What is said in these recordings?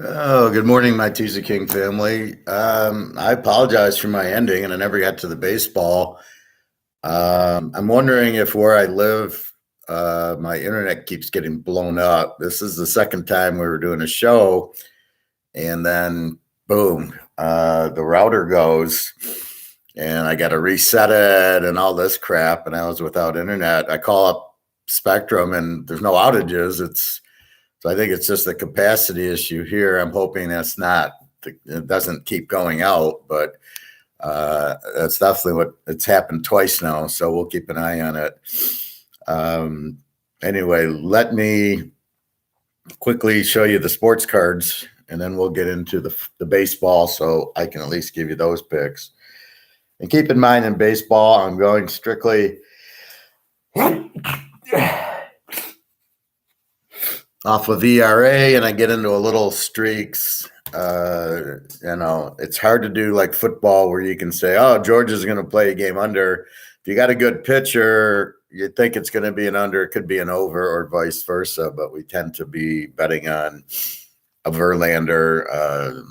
Oh, good morning, my Teaserking family. I apologize for my ending, and I never got to the baseball. I'm wondering if where I live, my internet keeps getting blown up. This is the second time we were doing a show, and then boom, the router goes, and I got to reset it and all this crap, and I was without internet. I call up Spectrum, and there's no outages. So I think it's just a capacity issue here. I'm hoping that's not, it doesn't keep going out, but that's definitely what it's happened twice now. So we'll keep an eye on it. Um, anyway, let me quickly show you the sports cards and then we'll get into the baseball so I can at least give you those picks. And keep in mind in baseball, I'm going strictly off of ERA and I get into a little streaks. It's hard to do like football where you can say, oh, Georgia's going to play a game under. If you got a good pitcher, you think it's going to be an under, it could be an over or vice versa, but we tend to be betting on a Verlander,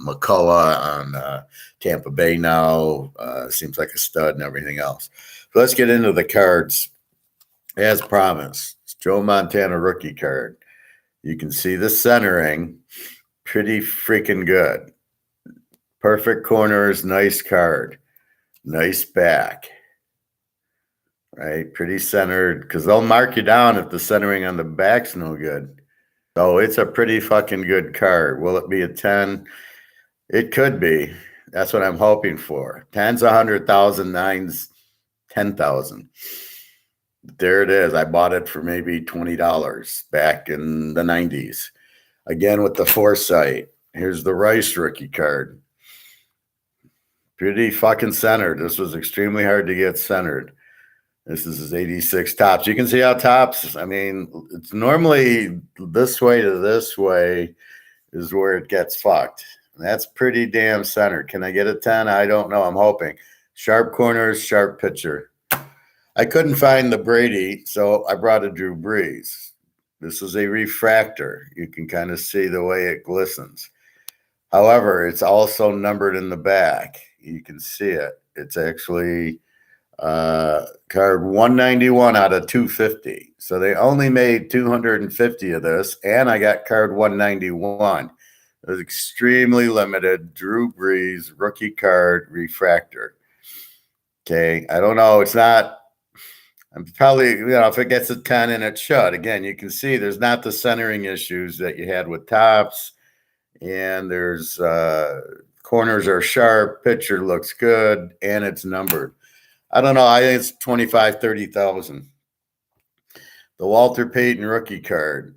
McCullough on Tampa Bay now. Seems like a stud and everything else. So let's get into the cards. As promised, it's Joe Montana rookie card. You can see the centering, pretty freaking good. Perfect corners, nice card, nice back, right? Pretty centered because they'll mark you down if the centering on the back's no good. So it's a pretty fucking good card. Will it be a 10? It could be. That's what I'm hoping for. 10's 100,000, 9's 10,000. There it is. I bought it for maybe $20 back in the 90s. Again, with the foresight. Here's the Rice rookie card. Pretty fucking centered. This was extremely hard to get centered. This is his 86 tops. You can see how tops, I mean, it's normally this way to this way is where it gets fucked. That's pretty damn centered. Can I get a 10? I don't know. I'm hoping. Sharp corners, sharp pitcher. I couldn't find the Brady, so I brought a Drew Brees. This is a refractor. You can kind of see the way it glistens. However, it's also numbered in the back. You can see it. It's actually card 191 out of 250. So they only made 250 of this, and I got card 191. It was extremely limited. Drew Brees, rookie card, refractor. Okay, I don't know. It's not. I'm probably, if it gets a 10 and it should. Again, you can see there's not the centering issues that you had with tops. And there's corners are sharp, pitcher looks good, and it's numbered. I don't know. I think it's 25, 30,000. The Walter Payton rookie card.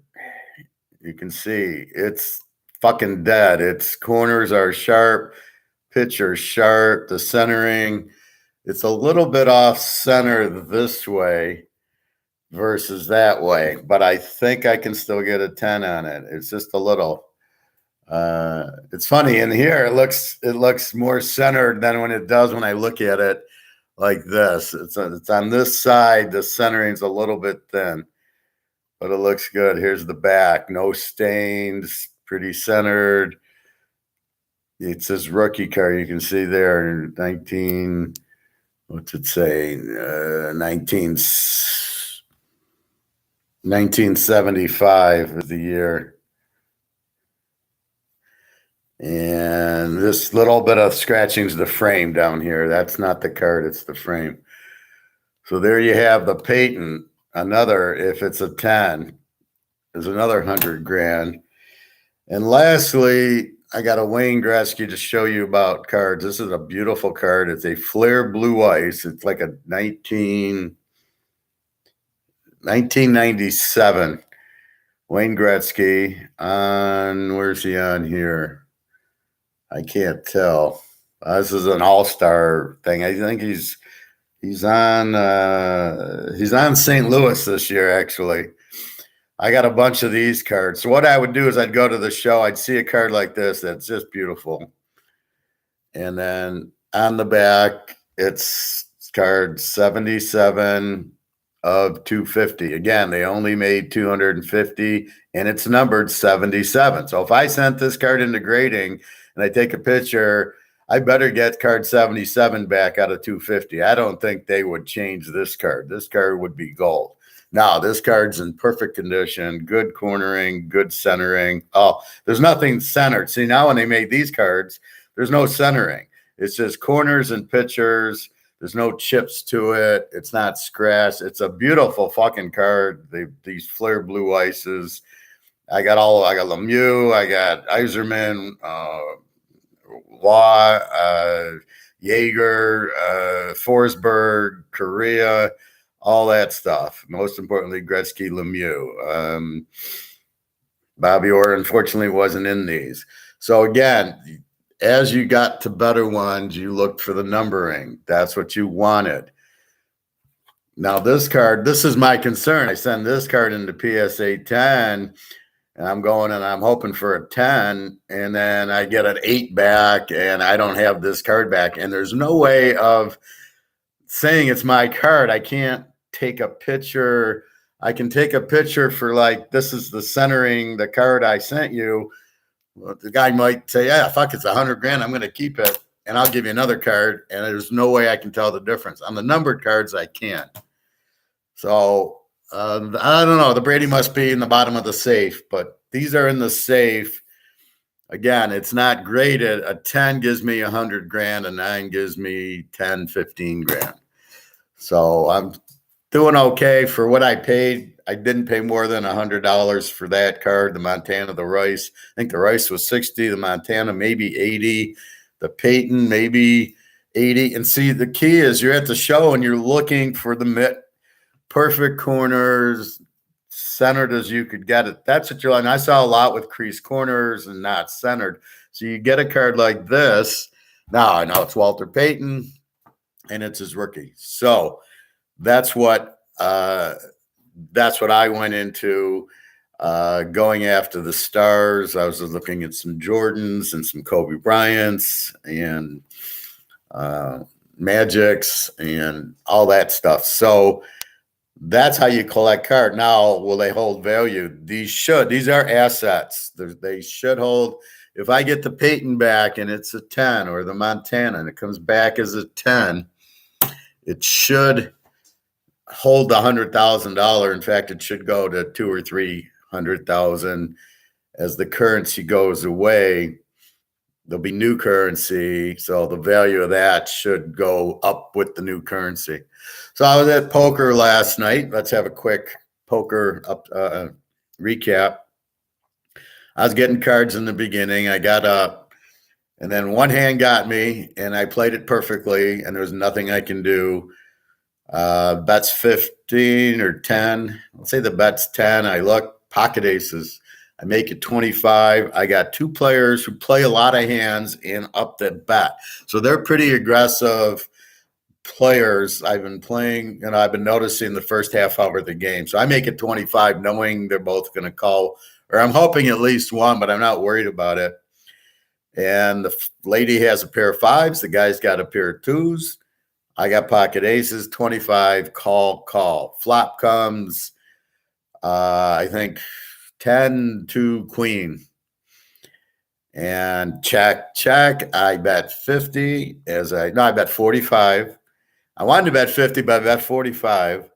You can see it's fucking dead. Its corners are sharp, pitcher sharp, the centering. It's a little bit off center this way versus that way, but I think I can still get a 10 on it. It's just a little. It's funny in here. It looks more centered than when it does when I look at it like this. It's on this side. The centering's a little bit thin, but it looks good. Here's the back. No stains. Pretty centered. It's this rookie card. You can see there 19. What's it say? 1975 is the year. And this little bit of scratching is the frame down here. That's not the card, it's the frame. So there you have the Payton. Another, if it's a 10, is another 100 grand. And lastly, I got a Wayne Gretzky to show you about cards. This is a beautiful card. It's a Flair Blue Ice. It's like a 1997 Wayne Gretzky on, where's he on here? I can't tell. This is an all-star thing. I think he's on St. Louis this year, actually. I got a bunch of these cards. So what I would do is I'd go to the show. I'd see a card like this that's just beautiful. And then on the back, it's card 77 of 250. Again, they only made 250 and it's numbered 77. So if I sent this card into grading and I take a picture, I better get card 77 back out of 250. I don't think they would change this card. This card would be gold. Now, this card's in perfect condition, good cornering, good centering. Oh, there's nothing centered. See, now when they made these cards, there's no centering. It's just corners and pictures. There's no chips to it. It's not scratched. It's a beautiful fucking card. These flare blue ices. I got Lemieux. I got Iserman, Law, Jaeger, Forsberg, Korea, all that stuff. Most importantly, Gretzky, Lemieux. Bobby Orr, unfortunately, wasn't in these. So again, as you got to better ones, you looked for the numbering. That's what you wanted. Now this card, this is my concern. I send this card into PSA 10, and I'm going and I'm hoping for a 10, and then I get an 8 back, and I don't have this card back. And there's no way of saying it's my card. I can't take a picture. I can take a picture for like, this is the centering, the card I sent you. Well, the guy might say, yeah, fuck, it's $100,000. I'm going to keep it, and I'll give you another card. And there's no way I can tell the difference. On the numbered cards, I can't. So I don't know. The Brady must be in the bottom of the safe, but these are in the safe. Again, it's not graded. A 10 gives me $100,000. A 9 gives me 10, 15 grand. So I'm doing okay for what I paid. I didn't pay more than $100 for that card, the Montana, the Rice. I think the Rice was 60, the Montana maybe 80, the Peyton maybe 80. And see, the key is you're at the show and you're looking for the perfect corners, centered as you could get it. That's what you're like. And I saw a lot with creased corners and not centered. So you get a card like this. Now I know it's Walter Payton and it's his rookie. So that's what I went into going after the stars. I was looking at some Jordans and some Kobe Bryants and Magics and all that stuff. So that's how you collect card. Now, will they hold value? These are assets. They should hold. If I get the Peyton back and it's a 10, or the Montana and it comes back as a 10, it should hold $100,000. In fact, it should go to 200,000 or 300,000 as the currency goes away. There'll be new currency, so the value of that should go up with the new currency. So I was at poker last night. Let's have a quick poker recap. I was getting cards in the beginning. I got up, and then one hand got me, and I played it perfectly, and there was nothing I can do. Bet's 15 or 10. Let's say the bet's 10. I look, pocket aces. I make it 25. I got two players who play a lot of hands and up the bet. So they're pretty aggressive players. I've been playing, I've been noticing the first half hour of the game. So I make it 25 knowing they're both going to call, or I'm hoping at least one, but I'm not worried about it. And the lady has a pair of fives. The guy's got a pair of twos. I got pocket aces, 25, call. Flop comes, I think, 10 to queen. And check. I bet 50 I bet 45. I wanted to bet 50, but I bet 45.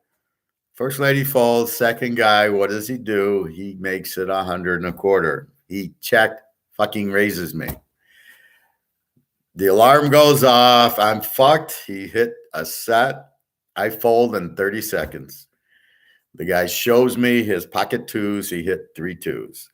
First lady folds, second guy, what does he do? He makes it 100 and a quarter. He fucking raises me. The alarm goes off. I'm fucked. He hit a set. I fold in 30 seconds. The guy shows me his pocket twos. He hit 3 twos.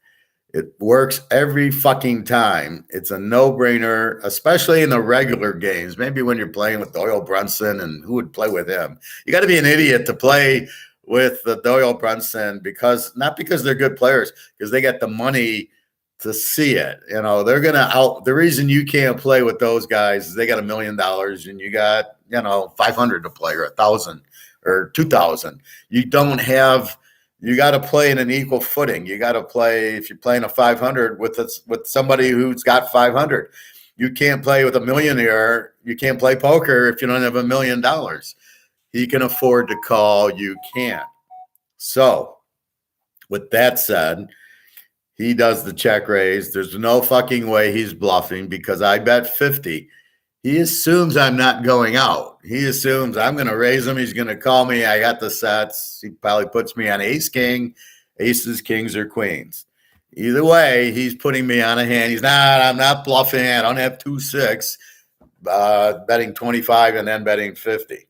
It works every fucking time. It's a no-brainer, especially in the regular games. Maybe when you're playing with Doyle Brunson, and who would play with him? You got to be an idiot to play with the Doyle Brunson, not because they're good players, because they get the money to see it. They're going to the reason you can't play with those guys is they got $1 million and you got, 500 to play, or 1,000 or 2,000. You got to play in an equal footing. You got to play, if you're playing a 500 with somebody who's got 500. You can't play with a millionaire. You can't play poker if you don't have $1 million. He can afford to call. You can't. So with that said, he does the check raise. There's no fucking way he's bluffing because I bet 50. He assumes I'm not going out. He assumes I'm going to raise him. He's going to call me. I got the sets. He probably puts me on ace, king, aces, kings, or queens. Either way, he's putting me on a hand. He's not, I'm not bluffing. I don't have 2-6, betting 25 and then betting 50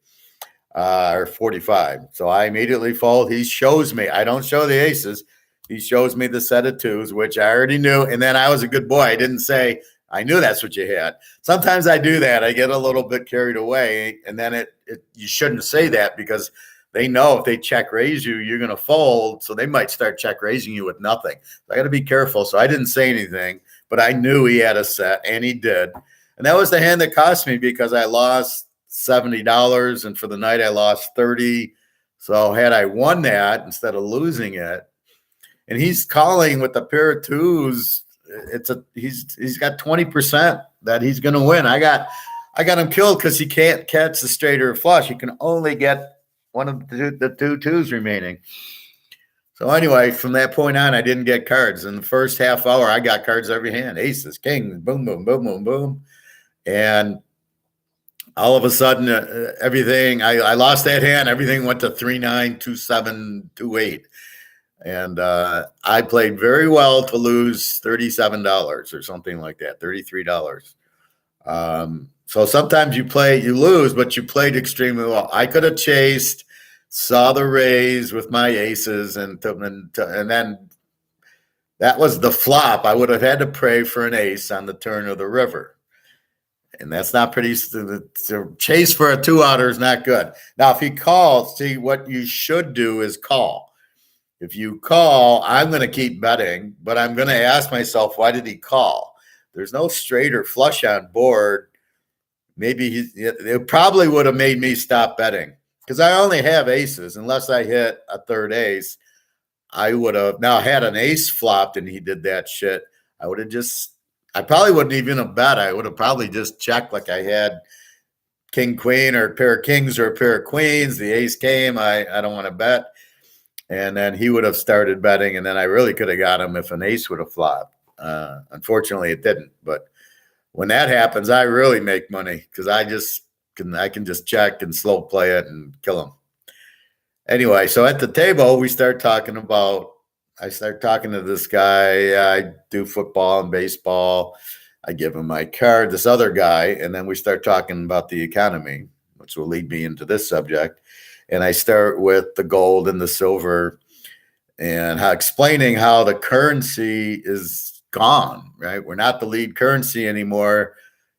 or 45. So I immediately fold. He shows me. I don't show the aces. He shows me the set of twos, which I already knew. And then I was a good boy. I didn't say, I knew that's what you had. Sometimes I do that. I get a little bit carried away. And then you shouldn't say that because they know if they check raise you, you're going to fold. So they might start check raising you with nothing. So I got to be careful. So I didn't say anything, but I knew he had a set, and he did. And that was the hand that cost me because I lost $70. And for the night, I lost 30. So had I won that instead of losing it, and he's calling with a pair of twos, he's got 20% that he's going to win. I got him killed because he can't catch the straight or flush. He can only get one of the two twos remaining. So anyway, from that point on, I didn't get cards. In the first half hour, I got cards every hand, aces, kings, boom, boom, boom, boom, boom, and all of a sudden, everything I lost that hand. Everything went to 3-9, 2-7, 2-8. And I played very well to lose $37 or something like that, $33. So sometimes you lose, but you played extremely well. I could have chased, saw the raise with my aces, and then that was the flop. I would have had to pray for an ace on the turn of the river. And that's not pretty. To chase for a 2-outer is not good. Now, if he calls, see, what you should do is call. If you call, I'm going to keep betting, but I'm going to ask myself, why did he call? There's no straight or flush on board. Maybe it probably would have made me stop betting because I only have aces. Unless I hit a third ace, I would have now had an ace flopped and he did that shit. I probably wouldn't even have bet. I would have probably just checked like I had king, queen, or a pair of kings or a pair of queens. The ace came. I don't want to bet. And then he would have started betting, and then I really could have got him if an ace would have flopped. Unfortunately, it didn't. But when that happens, I really make money because I can just check and slow play it and kill him. Anyway, so at the table, I start talking to this guy. I do football and baseball. I give him my card, this other guy, and then we start talking about the economy, which will lead me into this subject. And I start with the gold and the silver and explaining how the currency is gone, right? We're not the lead currency anymore,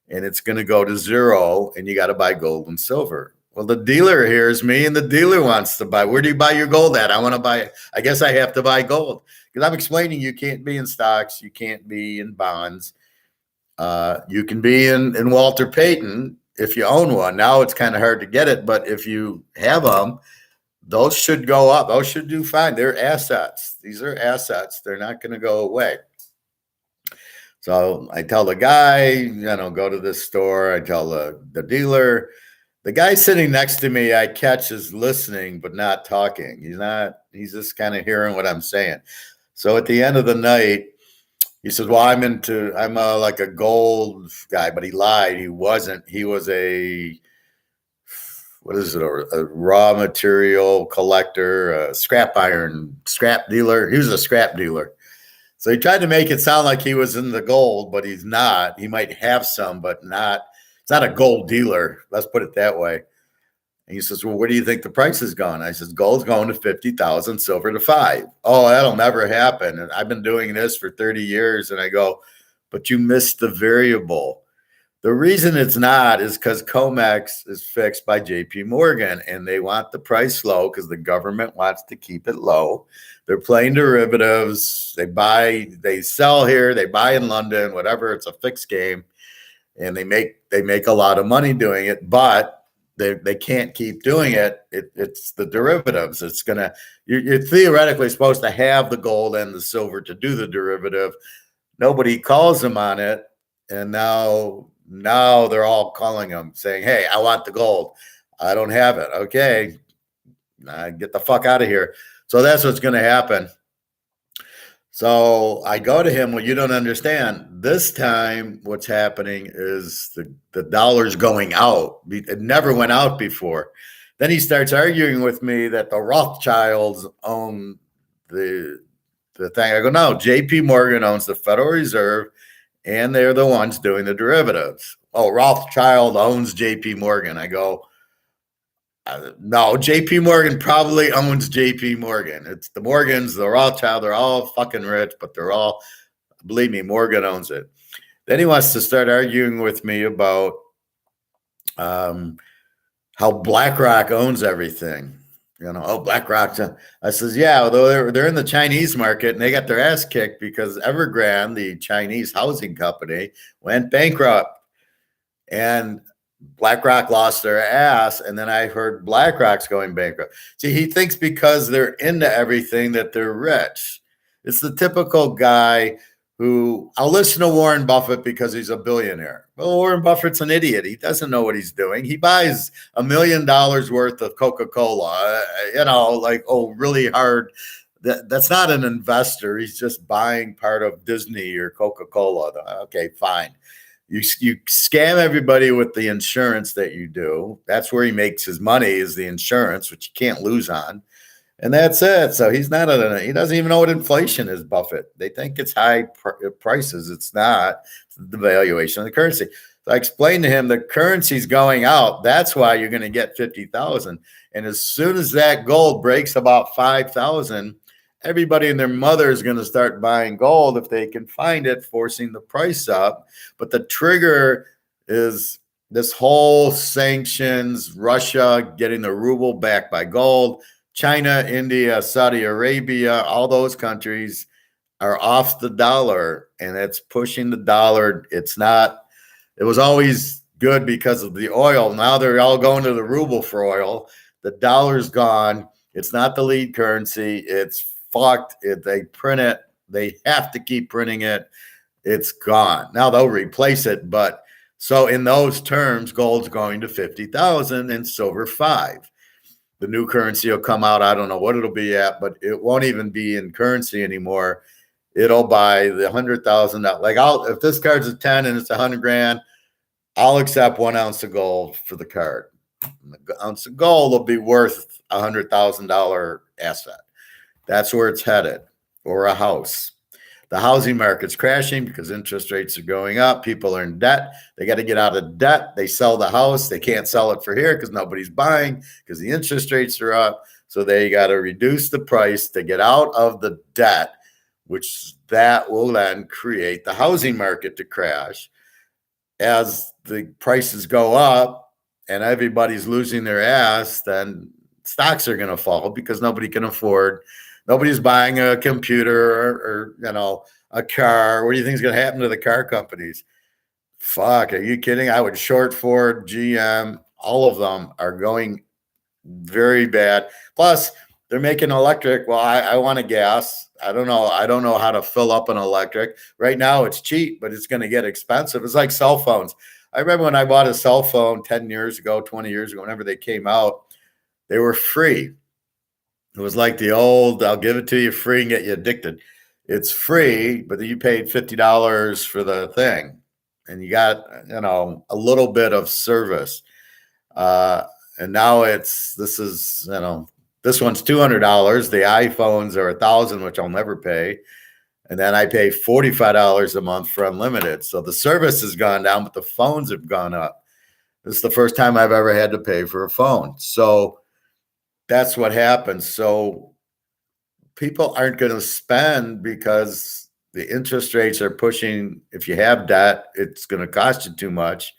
and it's going to go to zero, and you got to buy gold and silver. Well, the dealer hears me, and the dealer wants to buy. Where do you buy your gold at? I want to buy. I guess I have to buy gold because I'm explaining you can't be in stocks. You can't be in bonds. You can be in Walter Payton if you own one. Now it's kind of hard to get it, but if you have them, those should go up. Those should do fine. They're assets. These are assets. They're not going to go away. So I tell the guy, go to this store. I tell the dealer. The guy sitting next to me, I catch is listening but not talking. He's just kind of hearing what I'm saying. So at the end of the night, he says, well, I'm like a gold guy, but he lied. He wasn't. He was a raw material collector, a scrap dealer. He was a scrap dealer. So he tried to make it sound like he was in the gold, but he's not. He might have some, but not. It's not a gold dealer. Let's put it that way. And he says, well, where do you think the price is going? I says, gold's going to 50,000, silver to 5. Oh, that'll never happen. And I've been doing this for 30 years. And I go, but you missed the variable. The reason it's not is because COMEX is fixed by JP Morgan, and they want the price low because the government wants to keep it low. They're playing derivatives. They sell here, they buy in London, whatever. It's a fixed game. And they make a lot of money doing it, but they can't keep doing it. It's the derivatives. You're theoretically supposed to have the gold and the silver to do the derivative. Nobody calls them on it, and now they're all calling them saying, "Hey, I want the gold." I don't have it. Okay, get the fuck out of here. So that's what's going to happen. So I go to him. Well, you don't understand. This time, what's happening is the dollar's going out. It never went out before. Then he starts arguing with me that the Rothschilds own the thing. I go, no, J.P. Morgan owns the Federal Reserve, and they're the ones doing the derivatives. Oh, Rothschild owns J.P. Morgan. I go, no, J.P. Morgan probably owns J.P. Morgan. It's the Morgans, the Rothschild. They're all fucking rich, but they're all, believe me, Morgan owns it. Then he wants to start arguing with me about how BlackRock owns everything. BlackRock. I says, yeah, although they're in the Chinese market and they got their ass kicked because Evergrande, the Chinese housing company, went bankrupt. And BlackRock lost their ass, and then I heard BlackRock's going bankrupt. See, he thinks because they're into everything that they're rich. It's the typical guy who, I'll listen to Warren Buffett because he's a billionaire. Well, Warren Buffett's an idiot. He doesn't know what he's doing. He buys $1 million worth of Coca-Cola, really hard. That's not an investor. He's just buying part of Disney or Coca-Cola. Okay, fine. You scam everybody with the insurance that you do. That's where he makes his money, is the insurance, which you can't lose on. And that's it. So he doesn't even know what inflation is, Buffett. They think it's high prices. It's not. It's the devaluation of the currency. So I explained to him the currency's going out. That's why you're going to get 50,000. And as soon as that gold breaks about 5,000, everybody and their mother is going to start buying gold if they can find it, forcing the price up. But the trigger is this whole sanctions, Russia getting the ruble backed by gold, China, India, Saudi Arabia, all those countries are off the dollar, and it's pushing the dollar. It was always good because of the oil. Now they're all going to the ruble for oil. The dollar's gone. It's not the lead currency. It's fucked. They print it. They have to keep printing it. It's gone. Now they'll replace it. But so in those terms, gold's going to 50,000 and silver 5. The new currency will come out. I don't know what it'll be at, but it won't even be in currency anymore. It'll buy the $100,000. Like if this card's a 10 and it's $100,000, I'll accept 1 ounce of gold for the card. An ounce of gold will be worth $100,000 asset. That's where it's headed, or a house. The housing market's crashing because interest rates are going up. People are in debt. They got to get out of debt. They sell the house. They can't sell it for here because nobody's buying because the interest rates are up. So they got to reduce the price to get out of the debt, which that will then create the housing market to crash. As the prices go up and everybody's losing their ass, then stocks are going to fall because nobody can afford. Nobody's buying a computer or a car. What do you think is going to happen to the car companies? Fuck, are you kidding? I would short Ford, GM, all of them are going very bad. Plus, they're making electric. Well, I want a gas. I don't know how to fill up an electric. Right now it's cheap, but it's going to get expensive. It's like cell phones. I remember when I bought a cell phone 10 years ago, 20 years ago, whenever they came out, they were free. It was like the old, I'll give it to you free and get you addicted. It's free, but you paid $50 for the thing. And you got, a little bit of service. And now this one's $200. The iPhones are $1,000, which I'll never pay. And then I pay $45 a month for unlimited. So the service has gone down, but the phones have gone up. This is the first time I've ever had to pay for a phone. So that's what happens. So people aren't going to spend because the interest rates are pushing. If you have debt, it's going to cost you too much.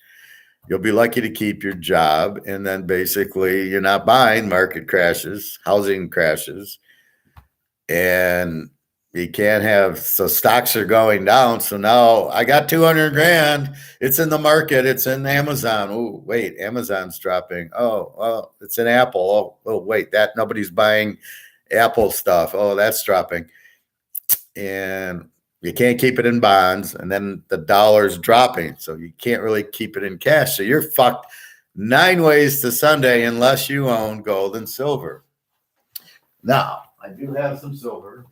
You'll be lucky to keep your job. And then basically you're not buying, market crashes, housing crashes. And you can't have, so stocks are going down. So now I got $200,000. It's in the market. It's in Amazon. Oh, wait, Amazon's dropping. Oh, well, it's in Apple. Oh, wait, that nobody's buying Apple stuff. Oh, that's dropping. And you can't keep it in bonds. And then the dollar's dropping. So you can't really keep it in cash. So you're fucked. 9 ways to Sunday unless you own gold and silver. Now, I do have some silver.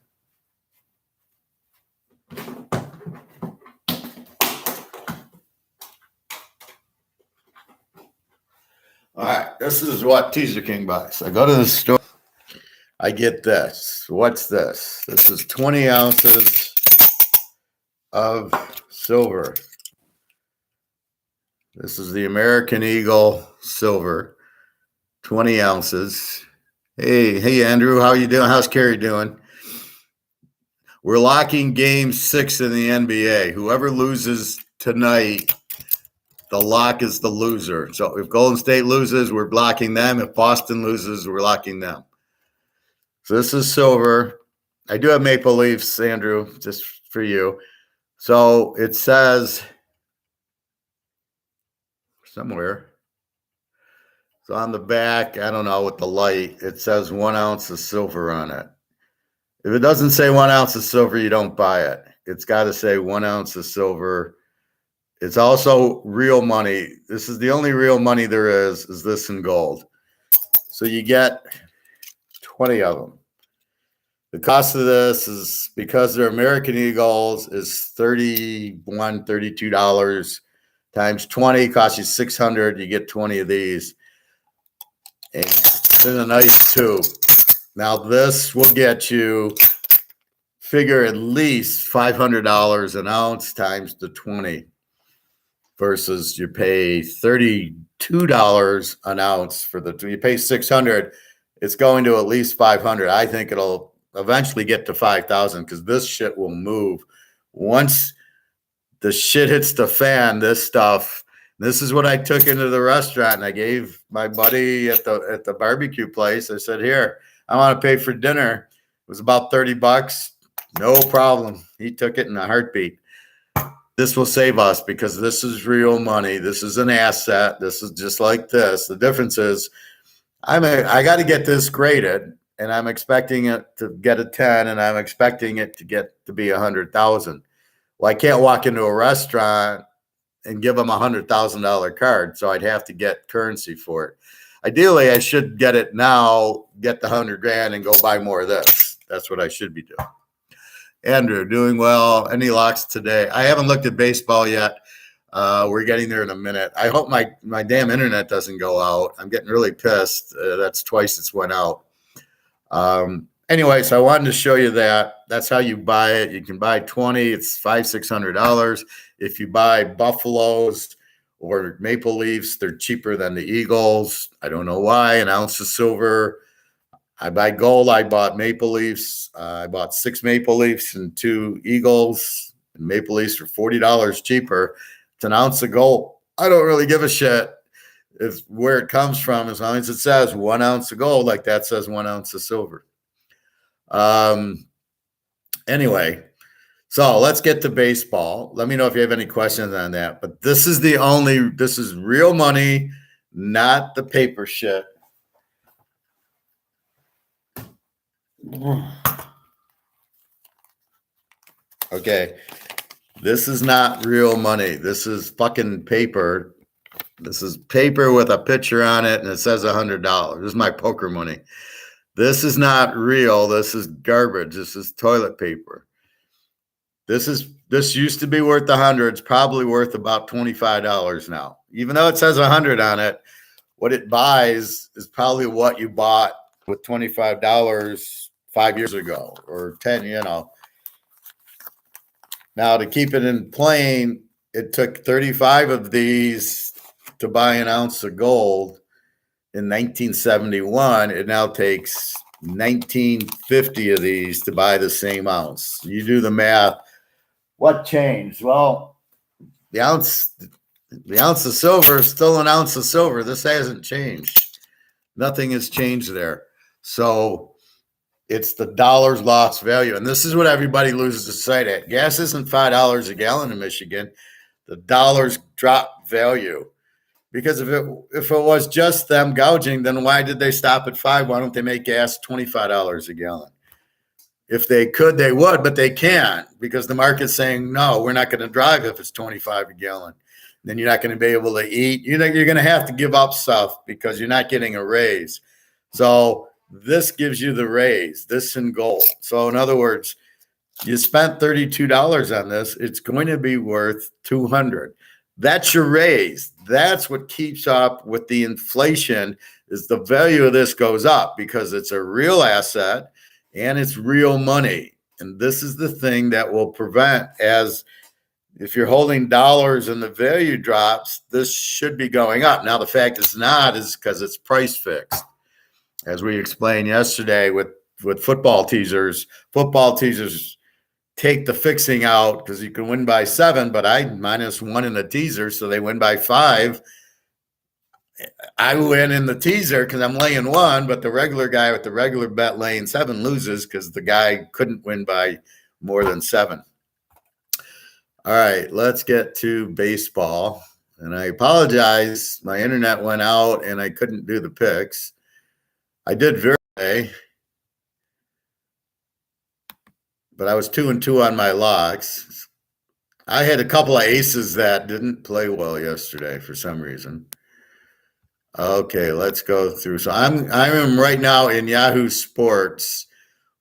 All right, this is what Teaser King buys. I go to the store. I get this. What's this? This is 20 ounces of silver. This is the American Eagle silver, 20 ounces. Hey, Andrew, how you doing? How's Kerry doing? We're locking game 6 in the NBA. Whoever loses tonight, the lock is the loser. So if Golden State loses, we're blocking them. If Boston loses, we're locking them. So this is silver. I do have Maple Leafs, Andrew, just for you. So it says somewhere. So on the back, I don't know, with the light, it says 1 ounce of silver on it. If it doesn't say 1 ounce of silver, you don't buy it. It's got to say 1 ounce of silver. It's also real money. This is the only real money there is this in gold. So you get 20 of them. The cost of this is, because they're American Eagles, is $31, $32 times 20 costs you $600. You get 20 of these. And it's in a nice tube. Now this will get you, figure at least $500 an ounce times the 20, versus you pay $32 an ounce for the, you pay $600. It's going to at least $500. I think it'll eventually get to 5,000, because this shit will move once the shit hits the fan. This stuff. This is what I took into the restaurant, and I gave my buddy at the barbecue place. I said, "Here, I want to pay for dinner." It was about $30. No problem. He took it in a heartbeat. This will save us, because this is real money. This is an asset. This is just like this. The difference is, I got to get this graded, and I'm expecting it to get a 10, and I'm expecting it to get to be 100,000. Well, I can't walk into a restaurant and give them $100,000 card, so I'd have to get currency for it. Ideally, I should get it now, get the 100 grand, and go buy more of this. That's what I should be doing. Andrew, doing well. Any locks today? I haven't looked at baseball yet. We're getting there in a minute. I hope my damn internet doesn't go out. I'm getting really pissed. That's twice it's went out. Anyway, so I wanted to show you that. That's how you buy it. You can buy 20. It's $500-$600. If you buy Buffaloes or Maple Leafs, they're cheaper than the Eagles. I don't know why. An ounce of silver. I buy gold. I bought Maple Leafs. I bought 6 Maple Leafs and 2 Eagles. And Maple Leafs are $40 cheaper. It's an ounce of gold. I don't really give a shit if where it comes from, as long as it says 1 ounce of gold, like that says 1 ounce of silver. Anyway, so let's get to baseball. Let me know if you have any questions on that. But this is this is real money, not the paper shit. Okay, this is not real money. This is fucking paper. This is paper with a picture on it, and it says $100. This is my poker money. This is not real. This is garbage. This is toilet paper. This used to be worth $100. It's probably worth about $25 now. Even though it says $100 on it, what it buys is probably what you bought with $25 5 years ago or 10, Now, to keep it in plain, it took 35 of these to buy an ounce of gold in 1971. It now takes 1950 of these to buy the same ounce. You do the math. What changed? Well, the ounce of silver is still an ounce of silver. This hasn't changed. Nothing has changed there. So it's the dollar's lost value. And this is what everybody loses sight at. Gas isn't $5 a gallon in Michigan. The dollars drop value. Because if it was just them gouging, then why did they stop at $5? Why don't they make gas $25 a gallon? If they could, they would, but they can't, because the market's saying, no, we're not going to drive if it's $25 a gallon. then you're not going to be able to eat. You're going to have to give up stuff because you're not getting a raise. So this gives you the raise, this in gold. So in other words, you spent $32 on this. It's going to be worth $200. That's your raise. That's what keeps up with the inflation is the value of this goes up because it's a real asset and it's real money. And this is the thing that will prevent as if you're holding dollars and the value drops, this should be going up. Now, the fact it's not is because it's price fixed. As we explained yesterday with football teasers take the fixing out because you can win by 7, but I -1 in the teaser, so they win by 5. I win in the teaser because I'm laying 1, but the regular guy with the regular bet laying 7 loses because the guy couldn't win by more than 7. All right, let's get to baseball. And I apologize. My internet went out and I couldn't do the picks. I did very well, but I was 2-2 on my locks. I had a couple of aces that didn't play well yesterday for some reason. Okay, let's go through. So I am right now in Yahoo Sports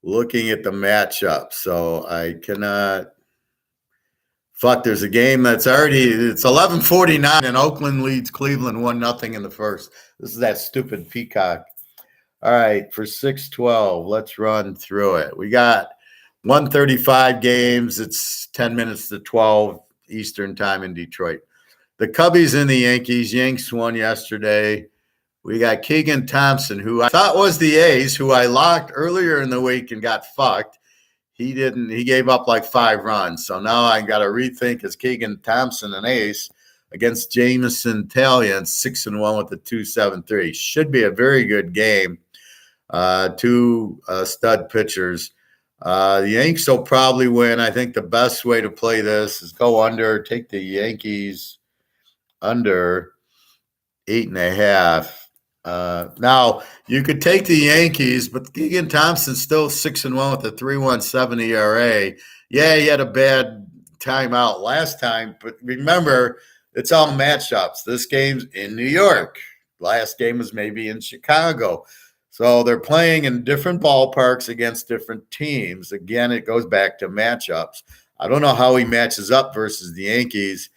looking at the matchup. So I cannot. Fuck, there's a game that's it's 11:49 and Oakland leads Cleveland 1-0 in the first. This is that stupid Peacock. All right, for 6-12, let's run through it. We got 135 games. It's 10 minutes to 12 Eastern time in Detroit. The Cubbies and the Yankees. Yanks won yesterday. We got Keegan Thompson, who I thought was the ace, who I locked earlier in the week and got fucked. He didn't. He gave up like 5 runs. So now I got to rethink is Keegan Thompson an ace against Jameson Taillon, 6-1 with the 2.73. Should be a very good game. 2 stud pitchers. The Yanks will probably win. I think the best way to play this is go under, take the Yankees under 8.5. Now, you could take the Yankees, but Keegan Thompson's still 6-1 with a 3.17 ERA. Yeah, he had a bad timeout last time, but remember, it's all matchups. This game's in New York. Last game was maybe in Chicago. So they're playing in different ballparks against different teams. Again, it goes back to matchups. I don't know how he matches up versus the Yankees.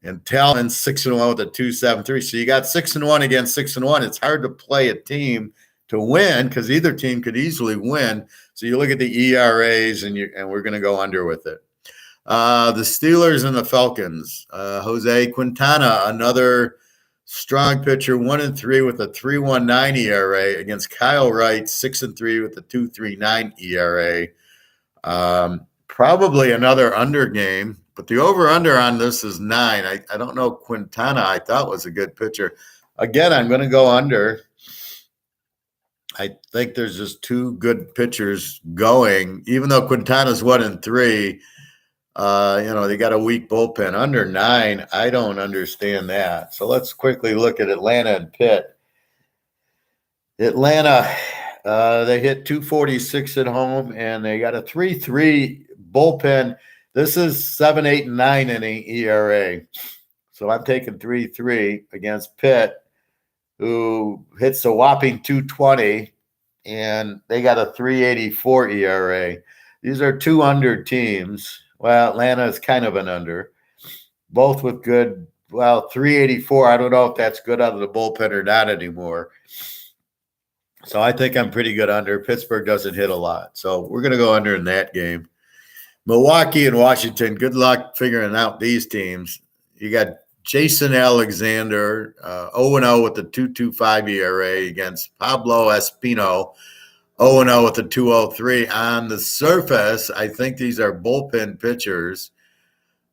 And Taillon 6-1 with a 2.73. So you got 6-1 against 6-1. It's hard to play a team to win because either team could easily win. So you look at the ERAs and we're going to go under with it. The Steelers and the Falcons. Jose Quintana, another strong pitcher, 1-3 with a 3.19 ERA against Kyle Wright, 6-3 with a 2.39 ERA. Probably another under game. But the over-under on this is 9. I don't know. Quintana, I thought was a good pitcher. Again, I'm going to go under. I think there's just 2 good pitchers going. Even though Quintana's 1-3, they got a weak bullpen. Under 9, I don't understand that. So let's quickly look at Atlanta and Pitt. Atlanta, they hit 246 at home, and they got a 3.3 bullpen. This is 7, 8, and 9 inning ERA. So I'm taking 3.3 against Pitt, who hits a whopping 220, and they got a 3.84 ERA. These are 2 under teams. Well, Atlanta is kind of an under. Both with good, 3.84. I don't know if that's good out of the bullpen or not anymore. So I think I'm pretty good under. Pittsburgh doesn't hit a lot. So we're going to go under in that game. Milwaukee and Washington, good luck figuring out these teams. You got Jason Alexander, 0-0 with a 2.25 ERA against Pablo Espino, 0-0 with a 2.03. On the surface, I think these are bullpen pitchers,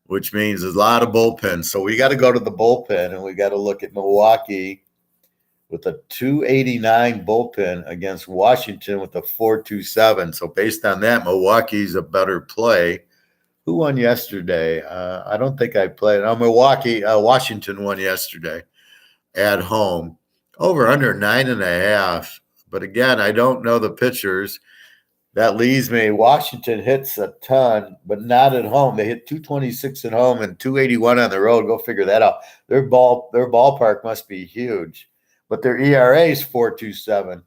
which means there's a lot of bullpens. So we got to go to the bullpen, and we got to look at Milwaukee with a 2.89 bullpen against Washington with a 4.27. So based on that, Milwaukee's a better play. Who won yesterday? I don't think I played. Washington won yesterday at home. Over under 9.5. But again, I don't know the pitchers. That leaves me. Washington hits a ton, but not at home. They hit 226 at home and 281 on the road. Go figure that out. Their ballpark must be huge, but their ERA is 4.27.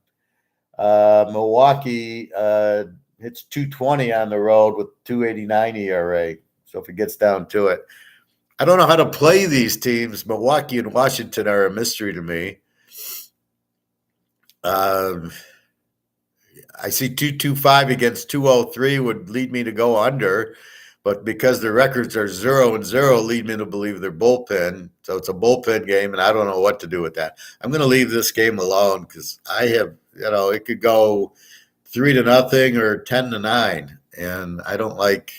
Milwaukee hits 220 on the road with 289 ERA. So if it gets down to it, I don't know how to play these teams. Milwaukee and Washington are a mystery to me. I see 225 against 203 would lead me to go under, but because their records are 0-0, lead me to believe they're bullpen. So it's a bullpen game, and I don't know what to do with that. I'm going to leave this game alone because I have, it could go 3-0 or 10-9, and I don't like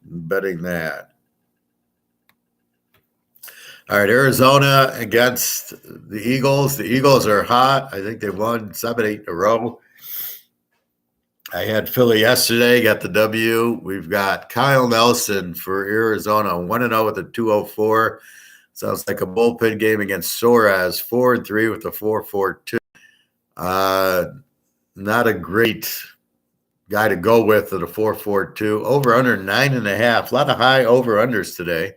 betting that. All right, Arizona against the Eagles. The Eagles are hot. I think they won 7, 8 in a row. I had Philly yesterday, got the W. We've got Kyle Nelson for Arizona, 1-0 with a 2.04. Sounds like a bullpen game against Suarez, 4-3 with a 4.42. Not a great guy to go with at a 4.42. Over under 9.5. A lot of high over unders today.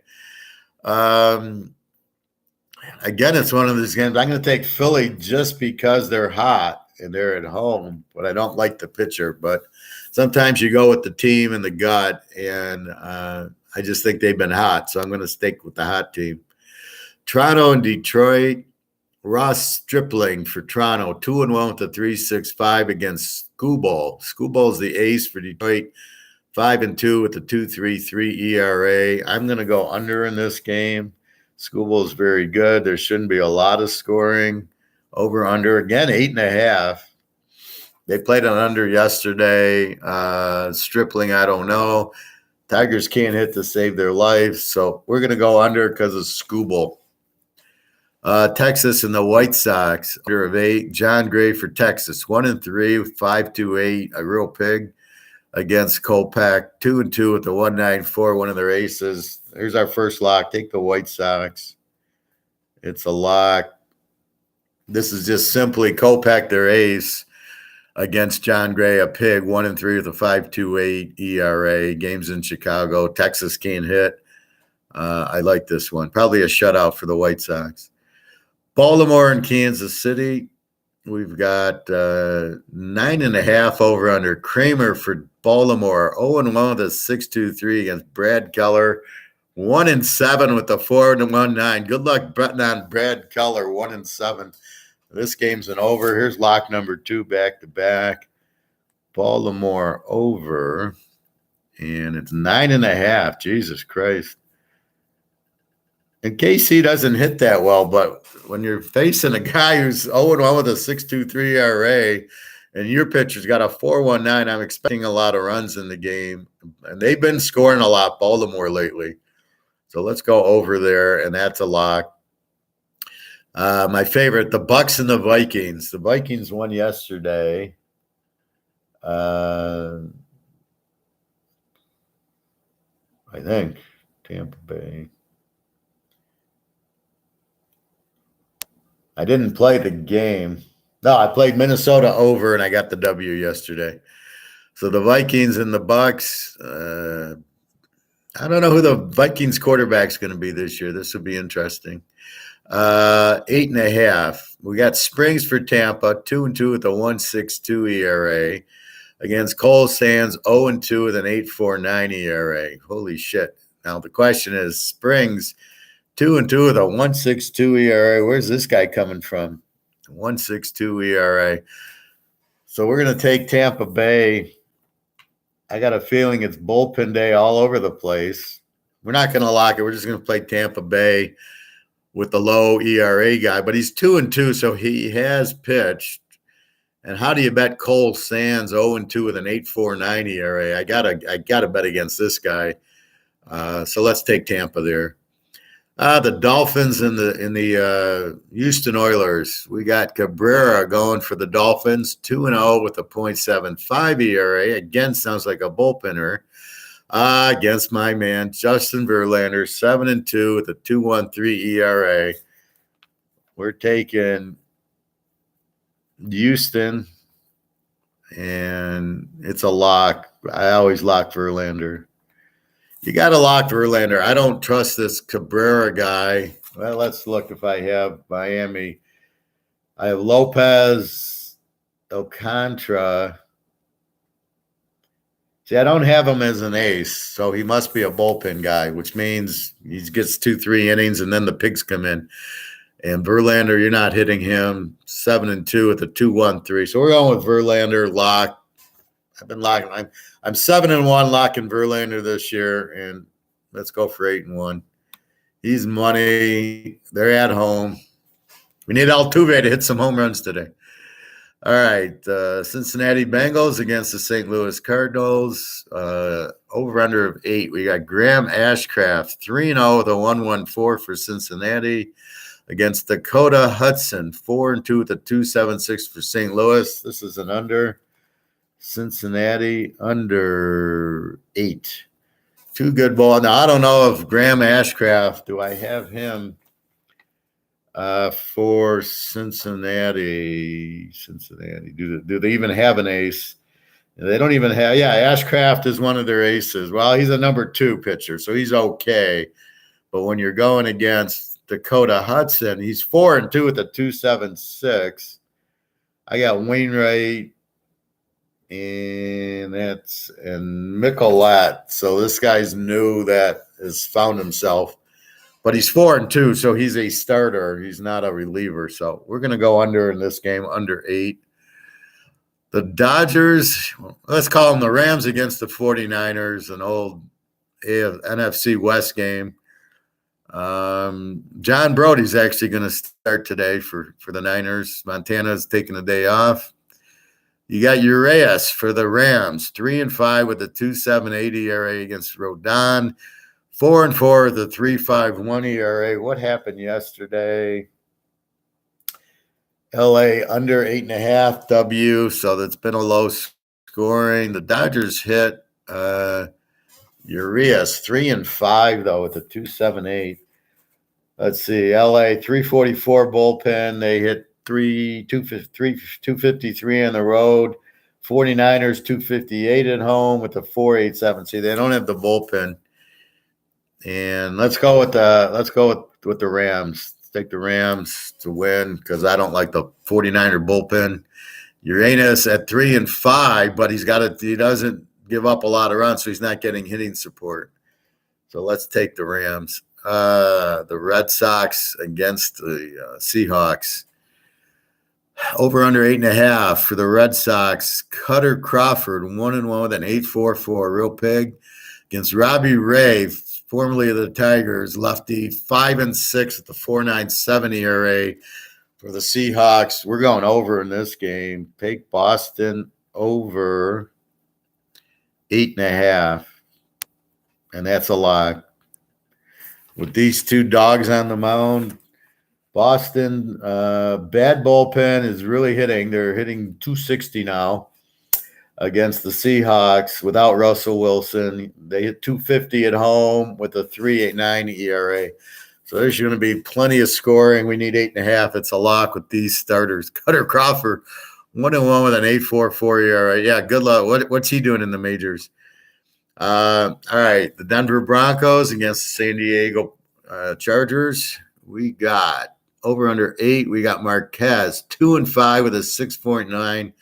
Again, it's one of these games. I'm going to take Philly just because they're hot and they're at home, but I don't like the pitcher. But sometimes you go with the team and the gut, and I just think they've been hot, so I'm going to stick with the hot team. Toronto and Detroit. Ross Stripling for Toronto, 2-1 with a 3.65 against Skubal. Skubal's the ace for Detroit, 5-2 with a 2.33 ERA. I'm going to go under in this game. Skubal is very good. There shouldn't be a lot of scoring. Over under again, 8.5. They played an under yesterday. Stripling, I don't know. Tigers can't hit to save their life, so we're going to go under because of Skubal. Texas and the White Sox under of 8. John Gray for Texas, 1-3 with 5.28. A real pig against Kolpak, 2-2 with the 1.94. One of their aces. Here's our first lock. Take the White Sox. It's a lock. This is just simply Kolpak, their ace, against John Gray, a pig, 1-3 with a 5.28 ERA. Games in Chicago. Texas can't hit. I like this one. Probably a shutout for the White Sox. Baltimore and Kansas City. We've got 9.5 over under. Kramer for Baltimore, 0-1 with a 6.23 against Brad Keller, 1-7 with a 4.19. Good luck betting on Brad Keller, 1-7. This game's an over. Here's lock number 2 back to back. Baltimore over, and it's 9.5. Jesus Christ. And KC doesn't hit that well, but when you're facing a guy who's 0-1 with a 6.23 ERA and your pitcher's got a 4.19, I'm expecting a lot of runs in the game. And they've been scoring a lot, Baltimore, lately. So let's go over there, and that's a lock. My favorite, the Bucks and the Vikings. The Vikings won yesterday. I think Tampa Bay. I didn't play the game. No, I played Minnesota over, and I got the W yesterday. So the Vikings and the Bucks. I don't know who the Vikings quarterback's going to be this year. This will be interesting. 8.5. We got Springs for Tampa, 2-2 with a 1.62 ERA against Cole Sands, 0-2 with an 8.49 ERA. Holy shit! Now the question is, Springs, 2-2 with a 1.62 ERA. Where's this guy coming from? 1.62 ERA. So we're going to take Tampa Bay. I got a feeling it's bullpen day all over the place. We're not going to lock it. We're just going to play Tampa Bay with the low ERA guy. But he's 2-2, so he has pitched. And how do you bet Cole Sands 0-2 with an 8.49 ERA? I gotta bet against this guy. So let's take Tampa there. The Dolphins and the Houston Oilers. We got Cabrera going for the Dolphins, 2-0 with a 0.75 ERA. Again, sounds like a bullpenner. Against my man, Justin Verlander, 7-2 with a 2.13 ERA. We're taking Houston, and it's a lock. I always lock Verlander. You got to lock Verlander. I don't trust this Cabrera guy. Well, let's look if I have Miami. I have Lopez, Alcantara. See, I don't have him as an ace, so he must be a bullpen guy, which means he gets 2-3 innings, and then the pigs come in. And Verlander, you're not hitting him. 7-2 with a 2-1-3. So we're going with Verlander lock. I've been locking. I'm 7-1 locking Verlander this year, and let's go for 8-1. He's money. They're at home. We need Altuve to hit some home runs today. All right, Cincinnati Bengals against the St. Louis Cardinals. Over under of 8. We got Graham Ashcraft 3-0 with a 1.14 for Cincinnati against Dakota Hudson 4-2 with a 2.76 for St. Louis. This is an under. Cincinnati under 8. Two good ball. Now I don't know if Graham Ashcraft. Do I have him? For Cincinnati. Do they even have an ace? They don't even have. Yeah, Ashcraft is one of their aces. Well, he's a number 2 pitcher, so he's okay. But when you're going against Dakota Hudson, he's 4-2 with a 2.76. I got Wainwright and Mikolat. So this guy's new that has found himself. But he's 4-2, so he's a starter. He's not a reliever. So we're going to go under in this game, under 8. The Dodgers, let's call them the Rams against the 49ers, an old NFC West game. John Brody's actually going to start today for the Niners. Montana's taking a day off. You got Urias for the Rams, 3-5 with a 2.78 ERA against Rodon. 4-4 with a 3.51 ERA. What happened yesterday? LA under 8.5 W. So that's been a low scoring. The Dodgers hit Urias 3-5 though with a 2.78. Let's see. LA 344 bullpen. They hit 253 on the road. 49ers 258 at home with a 4.87. See, they don't have the bullpen. And let's go with the Rams. Let's take the Rams to win because I don't like the 49er bullpen. Uranus at 3-5, but he doesn't give up a lot of runs, so he's not getting hitting support. So let's take the Rams. The Red Sox against the Seahawks. Over under 8.5 for the Red Sox. Cutter Crawford 1-1 with an 8.44, real pig, against Robbie Ray, formerly of the Tigers, lefty, 5-6 at the 4.97 ERA for the Seahawks. We're going over in this game. Take Boston over 8.5, and that's a lot. With these two dogs on the mound, Boston, bad bullpen is really hitting. They're hitting 260 now against the Seahawks without Russell Wilson. They hit 250 at home with a 3.89 ERA. So there's going to be plenty of scoring. We need 8.5. It's a lock with these starters. Cutter Crawford, 1-1 with an 8.44 ERA. Yeah, good luck. What's he doing in the majors? All right, the Denver Broncos against the San Diego Chargers. We got over under 8. We got Marquez, 2-5 with a 6.9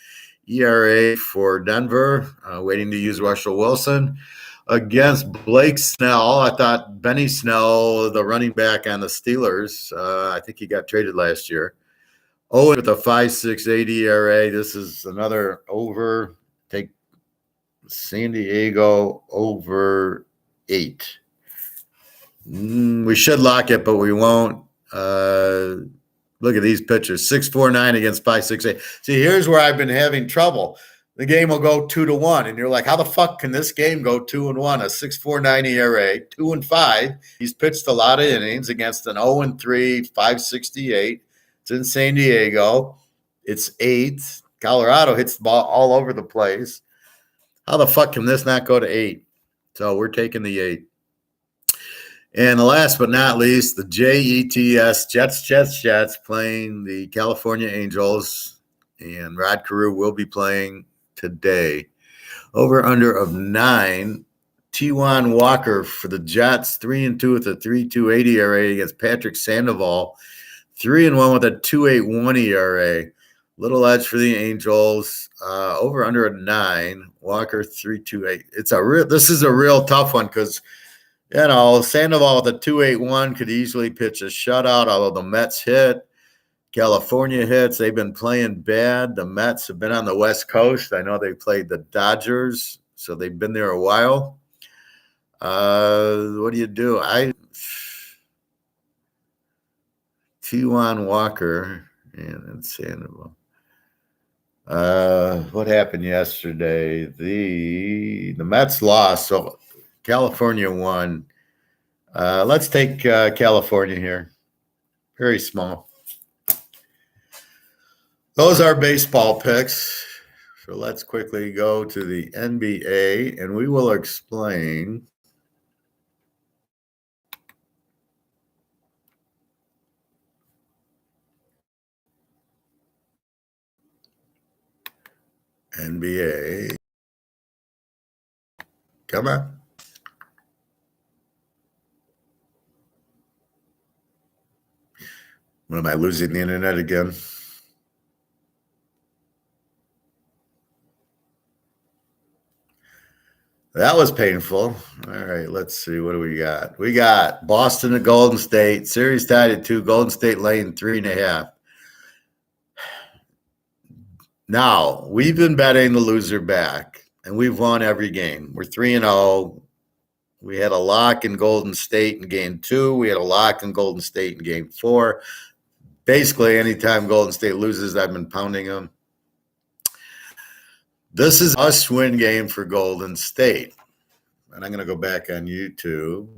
ERA for Denver, waiting to use Russell Wilson against Blake Snell. I thought Benny Snell, the running back on the Steelers, I think he got traded last year. With a 5.68 ERA. This is another over. Take San Diego over 8. We should lock it, but we won't. Look at these pitchers, 6.49 against 5.68. See, here's where I've been having trouble. The game will go 2-1, and you're like, how the fuck can this game go 2-1? A 6.49 ERA, 2-5. He's pitched a lot of innings against an 0-3, 5.68. It's in San Diego. It's 8. Colorado hits the ball all over the place. How the fuck can this not go to 8? So we're taking the 8. And last but not least, the Jets, Jets playing the California Angels. And Rod Carew will be playing today. Over under of 9. T1 Walker for the Jets, 3-2 with a 3.28 ERA against Patrick Sandoval, 3-1 with a 2.81 ERA. Little edge for the Angels. Over under a 9. Walker 3.28. This is a real tough one because Sandoval with a 2.81 could easily pitch a shutout, although the Mets hit. California hits. They've been playing bad. The Mets have been on the West Coast. I know they played the Dodgers, so they've been there a while. What do you do? T1 Walker and Sandoval. What happened yesterday? The Mets lost, so California won. Let's take California here. Very small. Those are baseball picks. So let's quickly go to the NBA, and we will explain NBA. Come on. What, am I losing the internet again? That was painful. All right, let's see. What do we got? We got Boston and Golden State. Series tied at 2. Golden State laying 3.5. Now, we've been betting the loser back, and we've won every game. We're 3-0. We had a lock in Golden State in game 2. We had a lock in Golden State in game 4. Basically, anytime Golden State loses, I've been pounding them. This is a must-win game for Golden State. And I'm going to go back on YouTube.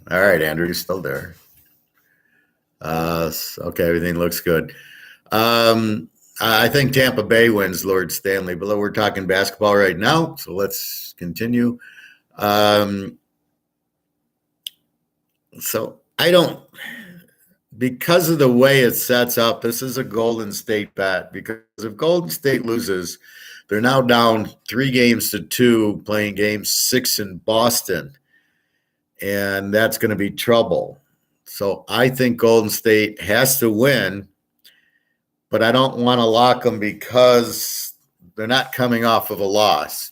All right, Andrew, you're still there. Okay, everything looks good. I think Tampa Bay wins Lord Stanley, but we're talking basketball right now, so let's continue. So I don't, because of the way it sets up, this is a Golden State bet, because if Golden State loses, they're now down 3-2 playing game 6 in Boston, and that's going to be trouble. So I think Golden State has to win, but I don't want to lock them because they're not coming off of a loss.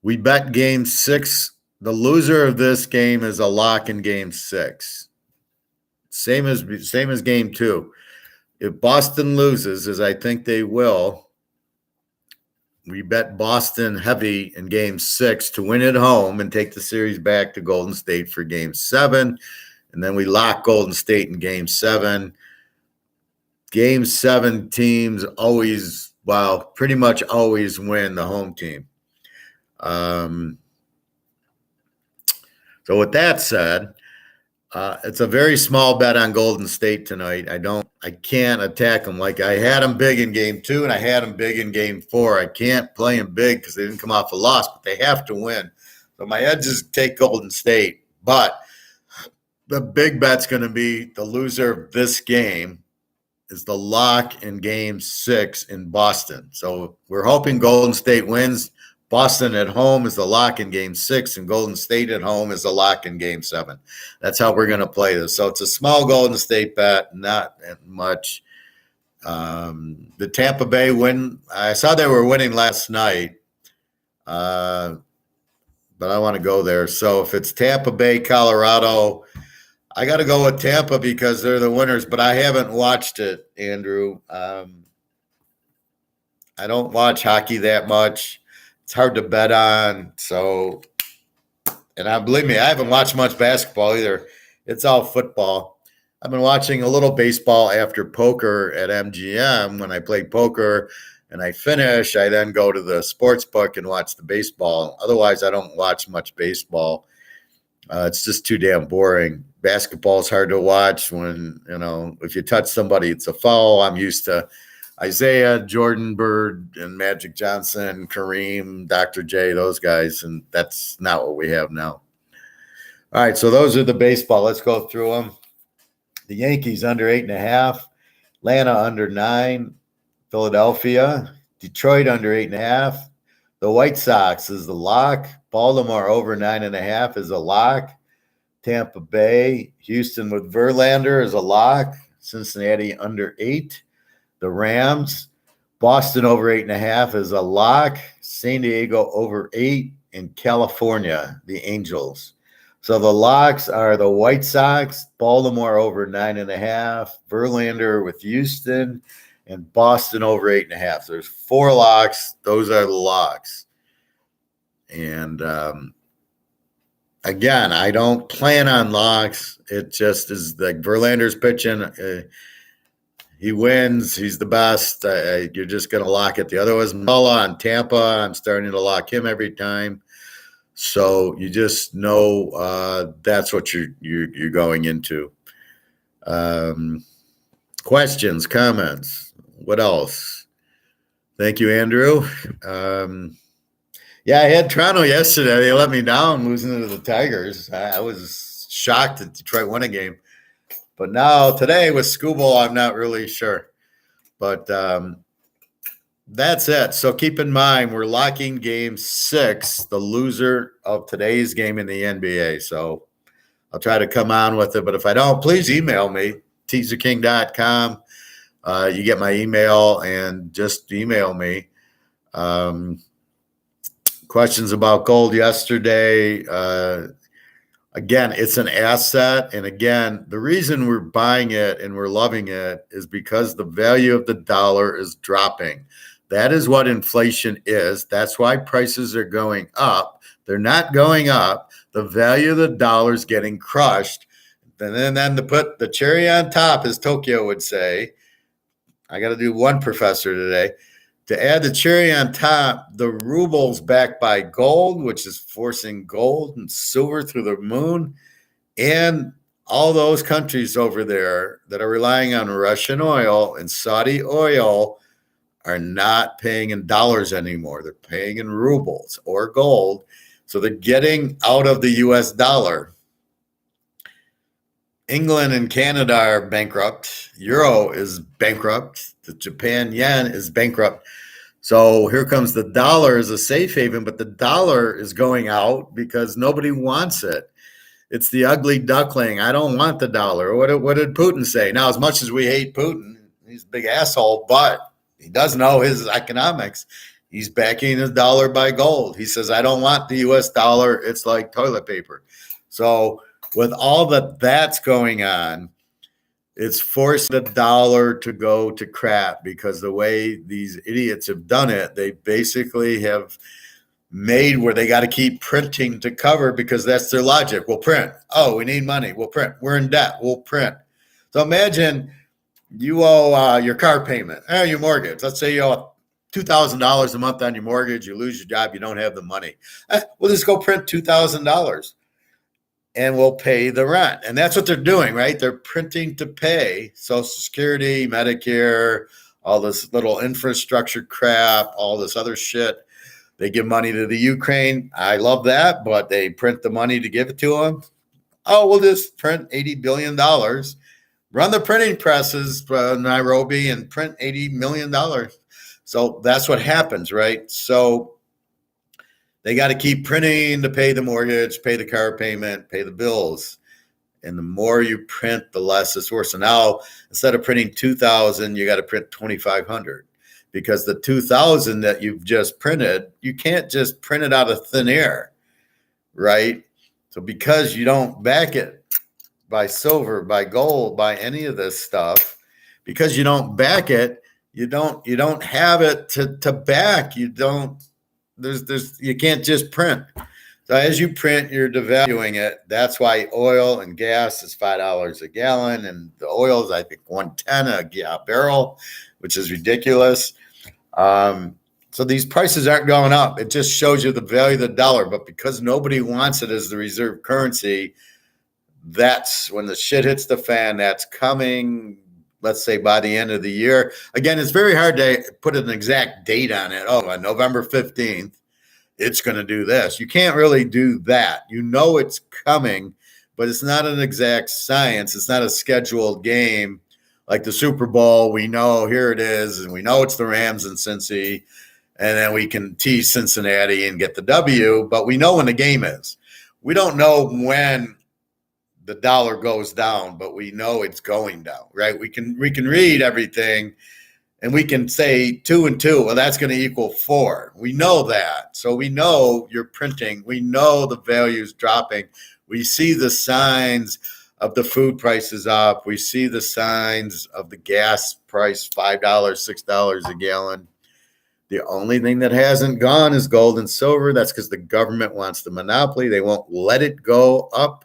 We bet game 6. The loser of this game is a lock in game 6. Same as game 2. If Boston loses, as I think they will, we bet Boston heavy in game 6 to win at home and take the series back to Golden State for game 7. And then we lock Golden State in game 7. Game 7 teams pretty much always win the home team. So with that said, it's a very small bet on Golden State tonight. I can't attack them. Like, I had them big in game 2 and I had them big in game 4. I can't play them big because they didn't come off a loss, but they have to win. So my edge is take Golden State. But the big bet's going to be the loser of this game is the lock in game 6 in Boston. So we're hoping Golden State wins. Boston at home is the lock in game 6, and Golden State at home is the lock in game 7. That's how we're going to play this. So it's a small Golden State bet, not much. The Tampa Bay win, I saw they were winning last night, but I want to go there. So if it's Tampa Bay, Colorado, I got to go with Tampa because they're the winners, but I haven't watched it, Andrew. I don't watch hockey that much. It's hard to bet on. So, and believe me, I haven't watched much basketball either. It's all football. I've been watching a little baseball after poker at MGM. When I play poker and I finish, I then go to the sports book and watch the baseball. Otherwise, I don't watch much baseball. It's just too damn boring. Basketball is hard to watch when, if you touch somebody, it's a foul. I'm used to Isaiah, Jordan Bird, and Magic Johnson, Kareem, Dr. J, those guys, and that's not what we have now. All right, so those are the baseball. Let's go through them. The Yankees under 8.5, Atlanta under 9, Philadelphia, Detroit under 8.5. The White Sox is the lock. Baltimore over 9.5 is a lock. Tampa Bay, Houston with Verlander is a lock. Cincinnati under 8. The Rams, Boston over 8.5 is a lock. San Diego over 8. And California, the Angels. So the locks are the White Sox, Baltimore over 9.5, Verlander with Houston, and Boston over 8.5. So there's 4 locks. Those are the locks. And again, I don't plan on locks. It just is like Verlander's pitching. He wins. He's the best. You're just going to lock it. The other was Mulla on Tampa. I'm starting to lock him every time. So you just know that's what you're going into. Questions, comments. What else? Thank you, Andrew. Yeah, I had Toronto yesterday. They let me down losing to the Tigers. I was shocked that Detroit won a game. But now today with Scooble, I'm not really sure. But that's it. So keep in mind, we're locking game 6, the loser of today's game in the NBA. So I'll try to come on with it. But if I don't, please email me, teaserking.com. You get my email and just email me. Questions about gold yesterday. Again, it's an asset. And again, the reason we're buying it and we're loving it is because the value of the dollar is dropping. That is what inflation is. That's why prices are going up. They're not going up. The value of the dollar is getting crushed. And then to put the cherry on top, as Tokyo would say, I got to do one professor today. To add the cherry on top, the ruble's backed by gold, which is forcing gold and silver through the moon. And all those countries over there that are relying on Russian oil and Saudi oil are not paying in dollars anymore. They're paying in rubles or gold. So they're getting out of the US dollar. England and Canada are bankrupt. Euro is bankrupt. The Japan yen is bankrupt. So here comes the dollar as a safe haven, but the dollar is going out because nobody wants it. It's the ugly duckling. I don't want the dollar. What did Putin say? Now, as much as we hate Putin, he's a big asshole, but he does know his economics. He's backing his dollar by gold. He says, I don't want the US dollar. It's like toilet paper. So with all that's going on, it's forced the dollar to go to crap because the way these idiots have done it, they basically have made where they got to keep printing to cover because that's their logic. We'll print. Oh, we need money. We'll print. We're in debt. We'll print. So imagine you owe your car payment, your mortgage. Let's say you owe $2,000 a month on your mortgage. You lose your job. You don't have the money. We'll just go print $2,000. And we'll pay the rent. And that's what they're doing, right? They're printing to pay Social Security, Medicare, all this little infrastructure crap, all this other shit. They give money to the Ukraine. I love that, but they print the money to give it to them. Oh, we'll just print $80 billion. Run the printing presses in Nairobi and print $80 million. So that's what happens, right? So they got to keep printing to pay the mortgage, pay the car payment, pay the bills. And the more you print, the less it's worth. So now, instead of printing 2,000, you got to print 2,500 because the 2,000 that you've just printed, you can't just print it out of thin air, right? So because you don't back it by silver, by gold, by any of this stuff, because you don't back it, you don't have it to back. You don't. You can't just print. So as you print, you're devaluing it. That's why oil and gas is $5 a gallon, and the oil is, I think, $1.10 a barrel, which is ridiculous. So these prices aren't going up. It just shows you the value of the dollar. But because nobody wants it as the reserve currency, that's when the shit hits the fan. That's coming, let's say, by the end of the year. Again, it's very hard to put an exact date on it. Oh, on November 15th, it's going to do this. You can't really do that. You know it's coming but it's not an exact science. It's not a scheduled game like the Super Bowl. We know here it is, and we know it's the Rams and Cincy, and then we can tease Cincinnati and get the W, but we know when the game is. We don't know when the dollar goes down, but we know it's going down, right? We can read everything, and we can say 2 and 2. Well, that's going to equal 4. We know that. So we know you're printing. We know the value is dropping. We see the signs of the food prices up. We see the signs of the gas price, $5, $6 a gallon. The only thing that hasn't gone is gold and silver. That's because the government wants the monopoly. They won't let it go up.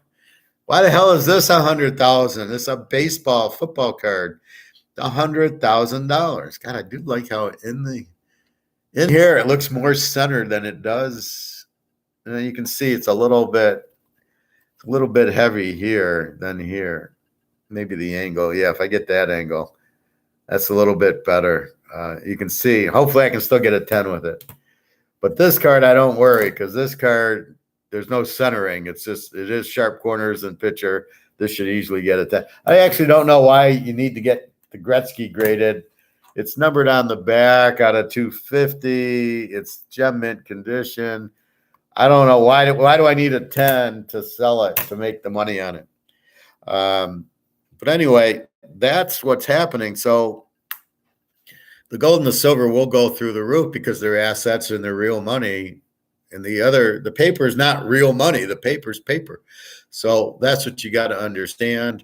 Why the hell is this $100,000? It's a baseball, football card. $100,000. God, I do like how in here it looks more centered than it does. And you can see it's a little bit heavy here than here. Maybe the angle. Yeah, if I get that angle, that's a little bit better. You can see. Hopefully, I can still get a 10 with it. But this card, I don't worry, because this card, there's no centering. It is sharp corners and pitcher. This should easily get a 10. I actually don't know why you need to get the Gretzky graded. It's numbered on the back out of 250. It's gem mint condition. I don't know why do I need a 10 to sell it, to make the money on it. But anyway, that's what's happening. So the gold and the silver will go through the roof because they're assets and they're real money. And the paper is not real money. The paper's paper. So that's what you got to understand.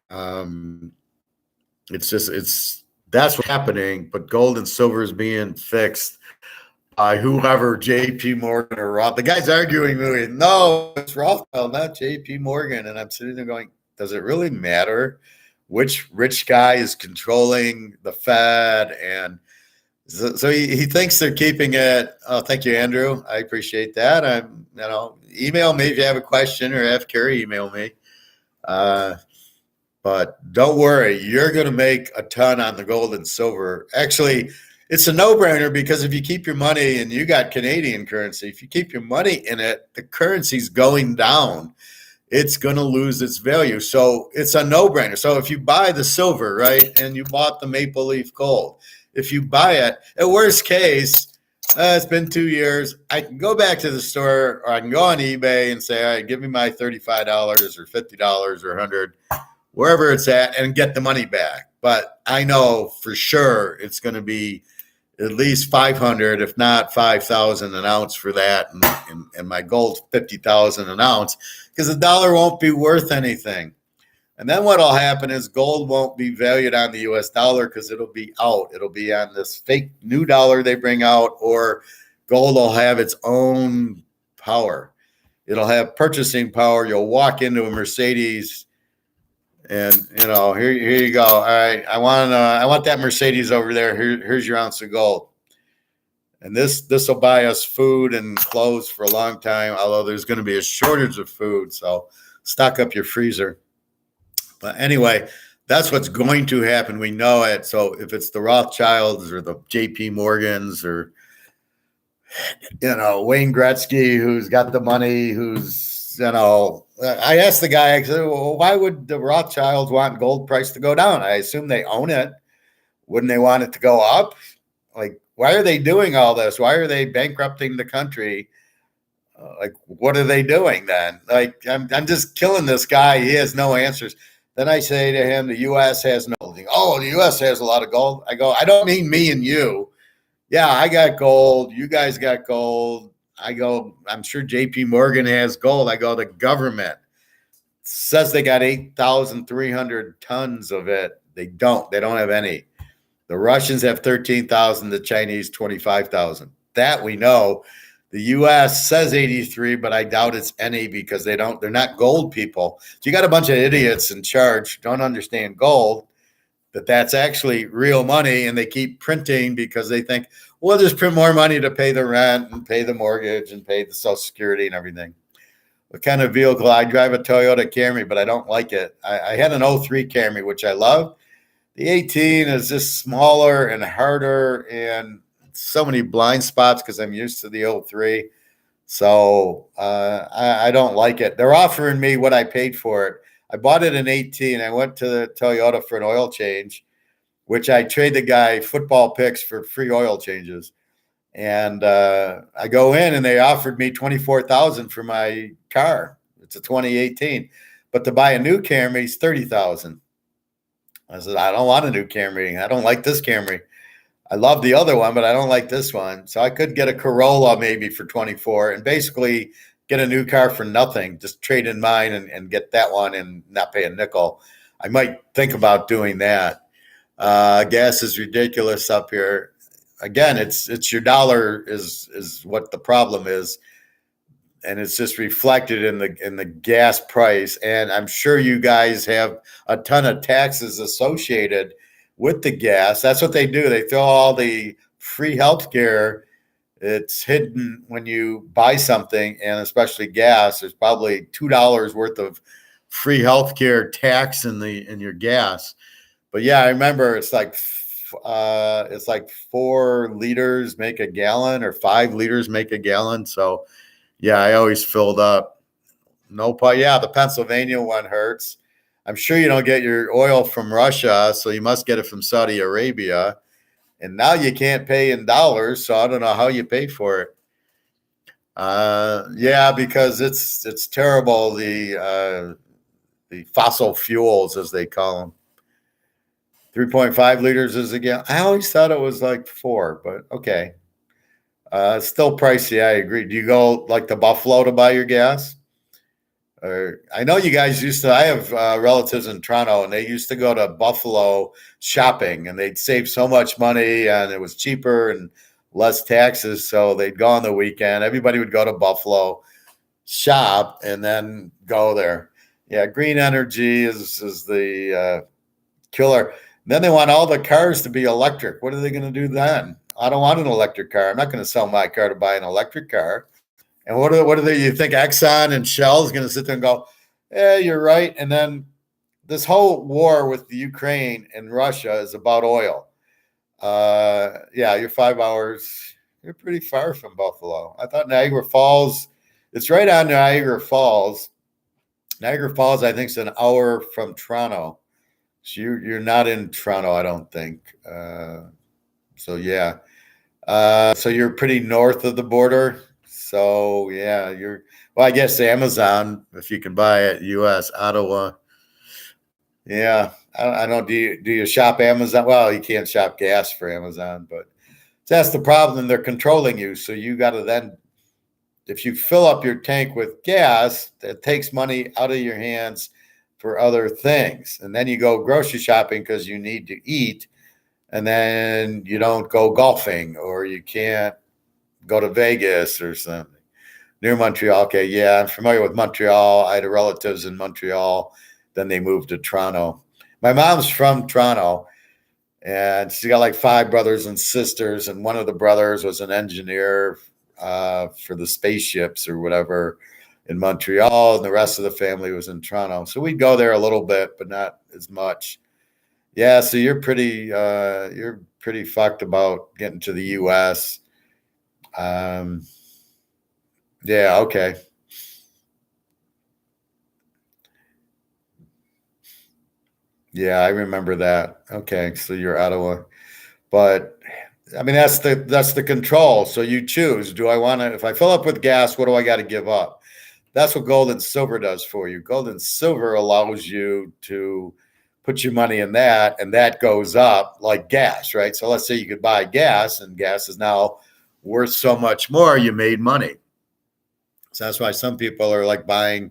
That's what's happening. But gold and silver is being fixed by whoever, JP Morgan or Roth. The guy's arguing with me. No, it's Rothschild, not JP Morgan. And I'm sitting there going, does it really matter which rich guy is controlling the Fed? And so he thinks they're keeping it. Oh, thank you, Andrew. I appreciate that. Email me if you have a question, or have Carrie email me. But don't worry, you're going to make a ton on the gold and silver. Actually, it's a no-brainer, because if you keep your money, and you got Canadian currency, if you keep your money in it, the currency's going down. It's going to lose its value. So it's a no-brainer. So if you buy the silver, right, and you bought the Maple Leaf gold, if you buy it, at worst case, it's been 2 years, I can go back to the store, or I can go on eBay and say, all right, give me my $35 or $50 or $100, wherever it's at, and get the money back. But I know for sure it's going to be at least 500, if not 5,000 an ounce for that. And my gold's 50,000 an ounce, because the dollar won't be worth anything. And then what'll happen is gold won't be valued on the US dollar, because it'll be out. It'll be on this fake new dollar they bring out, or gold will have its own power. It'll have purchasing power. You'll walk into a Mercedes and, here you go. All right, I want that Mercedes over there. Here's your ounce of gold. And this will buy us food and clothes for a long time, although there's going to be a shortage of food. So stock up your freezer. But anyway, that's what's going to happen. We know it. So if it's the Rothschilds or the JP Morgans, or, Wayne Gretzky, who's got the money, I asked the guy, I said, well, why would the Rothschilds want gold price to go down? I assume they own it. Wouldn't they want it to go up? Like, why are they doing all this? Why are they bankrupting the country? What are they doing then? Like, I'm just killing this guy. He has no answers. Then I say to him, the U.S. has no gold. Oh, the U.S. has a lot of gold. I go, I don't mean me and you. Yeah, I got gold. You guys got gold. I go, I'm sure JP Morgan has gold. I go, the government says they got 8,300 tons of it. They don't have any. The Russians have 13,000, the Chinese 25,000. That we know. The U.S. says 83, but I doubt it's any, because they're not gold people. So you got a bunch of idiots in charge, don't understand gold, that's actually real money, and they keep printing because they think, we'll just print more money to pay the rent and pay the mortgage and pay the Social Security and everything. What kind of vehicle? I drive a Toyota Camry, but I don't like it. I had an 03 Camry, which I love. The 18 is just smaller and harder, and so many blind spots because I'm used to the 03. So I don't like it. They're offering me what I paid for it. I bought it in 18. I went to the Toyota for an oil change, which I trade the guy football picks for free oil changes. And I go in and they offered me 24,000 for my car. It's a 2018, but to buy a new Camry is 30,000. I said, I don't want a new Camry. I don't like this Camry. I love the other one, but I don't like this one. So I could get a Corolla maybe for 24 and basically get a new car for nothing. Just trade in mine and get that one and not pay a nickel. I might think about doing that. Gas is ridiculous up here. Again, it's your dollar is what the problem is, and it's just reflected in the gas price. And I'm sure you guys have a ton of taxes associated with the gas. That's what they do. They throw all the free healthcare. It's hidden when you buy something, and especially gas. There's probably $2 worth of free healthcare tax in your gas. But yeah, I remember it's like 4 liters make a gallon or 5 liters make a gallon. So yeah, I always filled up. Yeah, the Pennsylvania one hurts. I'm sure you don't get your oil from Russia, so you must get it from Saudi Arabia. And now you can't pay in dollars, so I don't know how you pay for it. Yeah, because it's terrible. The fossil fuels, as they call them. 3.5 liters is a gallon. I always thought it was like 4, but okay. It's still pricey. I agree. Do you go like to Buffalo to buy your gas? Or I know you guys used to. I have relatives in Toronto, and they used to go to Buffalo shopping, and they'd save so much money, and it was cheaper and less taxes. So they'd go on the weekend. Everybody would go to Buffalo, shop, and then go there. Yeah, green energy is the killer. Then they want all the cars to be electric. What are they going to do then? I don't want an electric car. I'm not going to sell my car to buy an electric car. And what are they? You think Exxon and Shell is going to sit there and go, "Yeah, you're right." And then this whole war with the Ukraine and Russia is about oil. Yeah, you're 5 hours. You're pretty far from Buffalo. I thought Niagara Falls. It's right on Niagara Falls. Niagara Falls, I think, is an hour from Toronto. So you're not in Toronto, I don't think. So yeah. So you're pretty north of the border. So yeah, well, I guess Amazon, if you can buy it, US, Ottawa. Yeah. I don't do you shop Amazon? Well, you can't shop gas for Amazon, but that's the problem. They're controlling you. So you gotta then, if you fill up your tank with gas, that takes money out of your hands for other things. And then you go grocery shopping because you need to eat, and then you don't go golfing, or you can't go to Vegas or something. Near Montreal. Okay, yeah, I'm familiar with Montreal. I had relatives in Montreal. Then they moved to Toronto. My mom's from Toronto, and she got like 5 brothers and sisters, and one of the brothers was an engineer for the spaceships or whatever in Montreal, and the rest of the family was in Toronto. So we'd go there a little bit, but not as much. Yeah, so you're pretty fucked about getting to the US. Yeah, okay. Yeah, I remember that. Okay, so you're Ottawa. But I mean that's the control. So you choose. Do I want to, if I fill up with gas, what do I got to give up? That's what gold and silver does for you. Gold and silver allows you to put your money in that, and that goes up like gas, right? So let's say you could buy gas, and gas is now worth so much more, you made money. So that's why some people are like buying,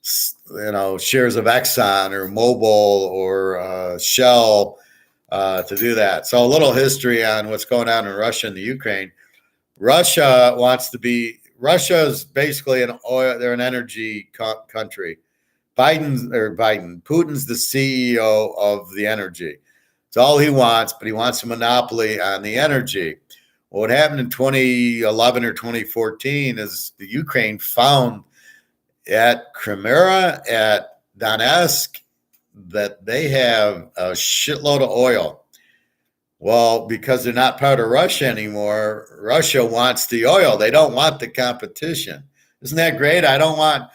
shares of Exxon or Mobil or Shell to do that. So a little history on what's going on in Russia and the Ukraine. Russia is basically an oil, they're an energy country. Putin's the CEO of the energy. It's all he wants, but he wants a monopoly on the energy. Well, what happened in 2011 or 2014 is the Ukraine found at Crimea, at Donetsk, that they have a shitload of oil. Well, because they're not part of Russia anymore, Russia wants the oil. They don't want the competition. Isn't that great? I want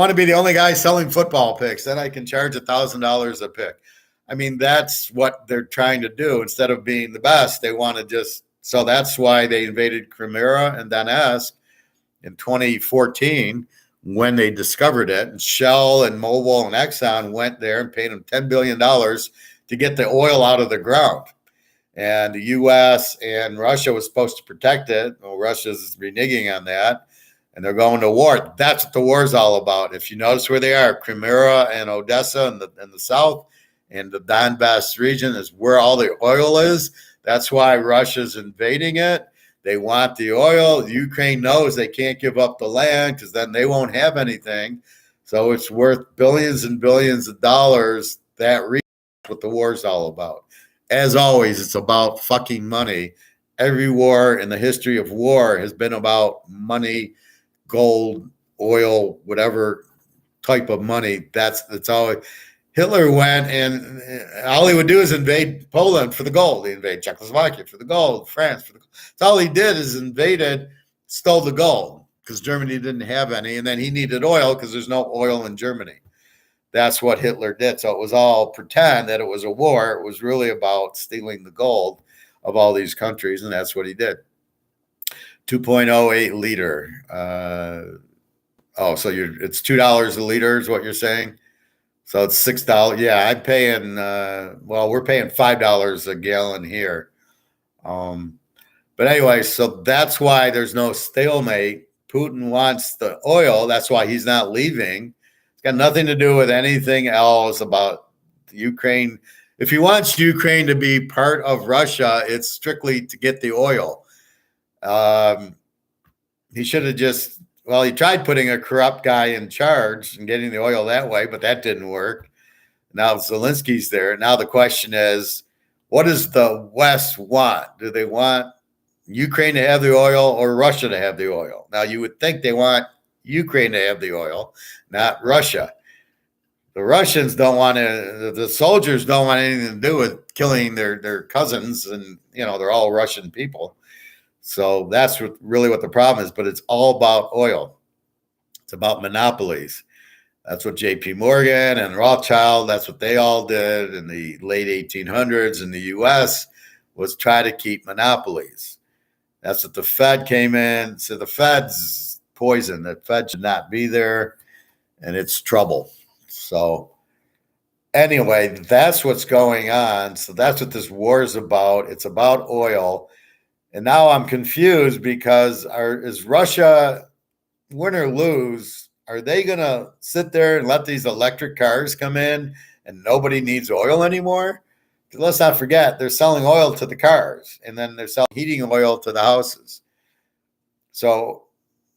to be the only guy selling football picks. Then I can charge $1,000 a pick. I mean, that's what they're trying to do. Instead of being the best, they want to just. So that's why they invaded Crimea and Donetsk in 2014 when they discovered it. And Shell and Mobil and Exxon went there and paid them $10 billion to get the oil out of the ground. And the U.S. and Russia was supposed to protect it. Well, Russia's reneging on that. And they're going to war. That's what the war is all about. If you notice where they are, Crimea and Odessa in the south, and the Donbass region is where all the oil is. That's why Russia's invading it. They want the oil. Ukraine knows they can't give up the land because then they won't have anything. So it's worth billions and billions of dollars. That region, that's what the war is all about. As always, it's about fucking money. Every war in the history of war has been about money. Gold, oil, whatever type of money. That's all. Hitler went, and all he would do is invade Poland for the gold. He invaded Czechoslovakia for the gold, France for the gold. That's all he did is invaded, stole the gold because Germany didn't have any, and then he needed oil because there's no oil in Germany. That's what Hitler did. So it was all pretend that it was a war. It was really about stealing the gold of all these countries, and that's what he did. 2.08 liter. So it's $2 a liter is what you're saying. So it's $6. Yeah, I'm paying. We're paying $5 a gallon here. But anyway, so that's why there's no stalemate. Putin wants the oil. That's why he's not leaving. It's got nothing to do with anything else about Ukraine. If he wants Ukraine to be part of Russia, it's strictly to get the oil. He should have he tried putting a corrupt guy in charge and getting the oil that way, but that didn't work. Now Zelensky's there. Now the question is, what does the West want? Do they want Ukraine to have the oil or Russia to have the oil? Now you would think they want Ukraine to have the oil, not Russia. The Russians don't want to, the soldiers don't want anything to do with killing their cousins, and they're all Russian people. So that's really what the problem is, but it's all about oil. It's about monopolies. That's what J.P. Morgan and Rothschild, that's what they all did in the late 1800s in the U.S., was try to keep monopolies. That's what the Fed came in. So the Fed's poison. The Fed should not be there, and it's trouble. So anyway, that's what's going on. So that's what this war is about. It's about oil. And now I'm confused because is Russia, win or lose, are they going to sit there and let these electric cars come in and nobody needs oil anymore? Let's not forget, they're selling oil to the cars, and then they're selling heating oil to the houses. So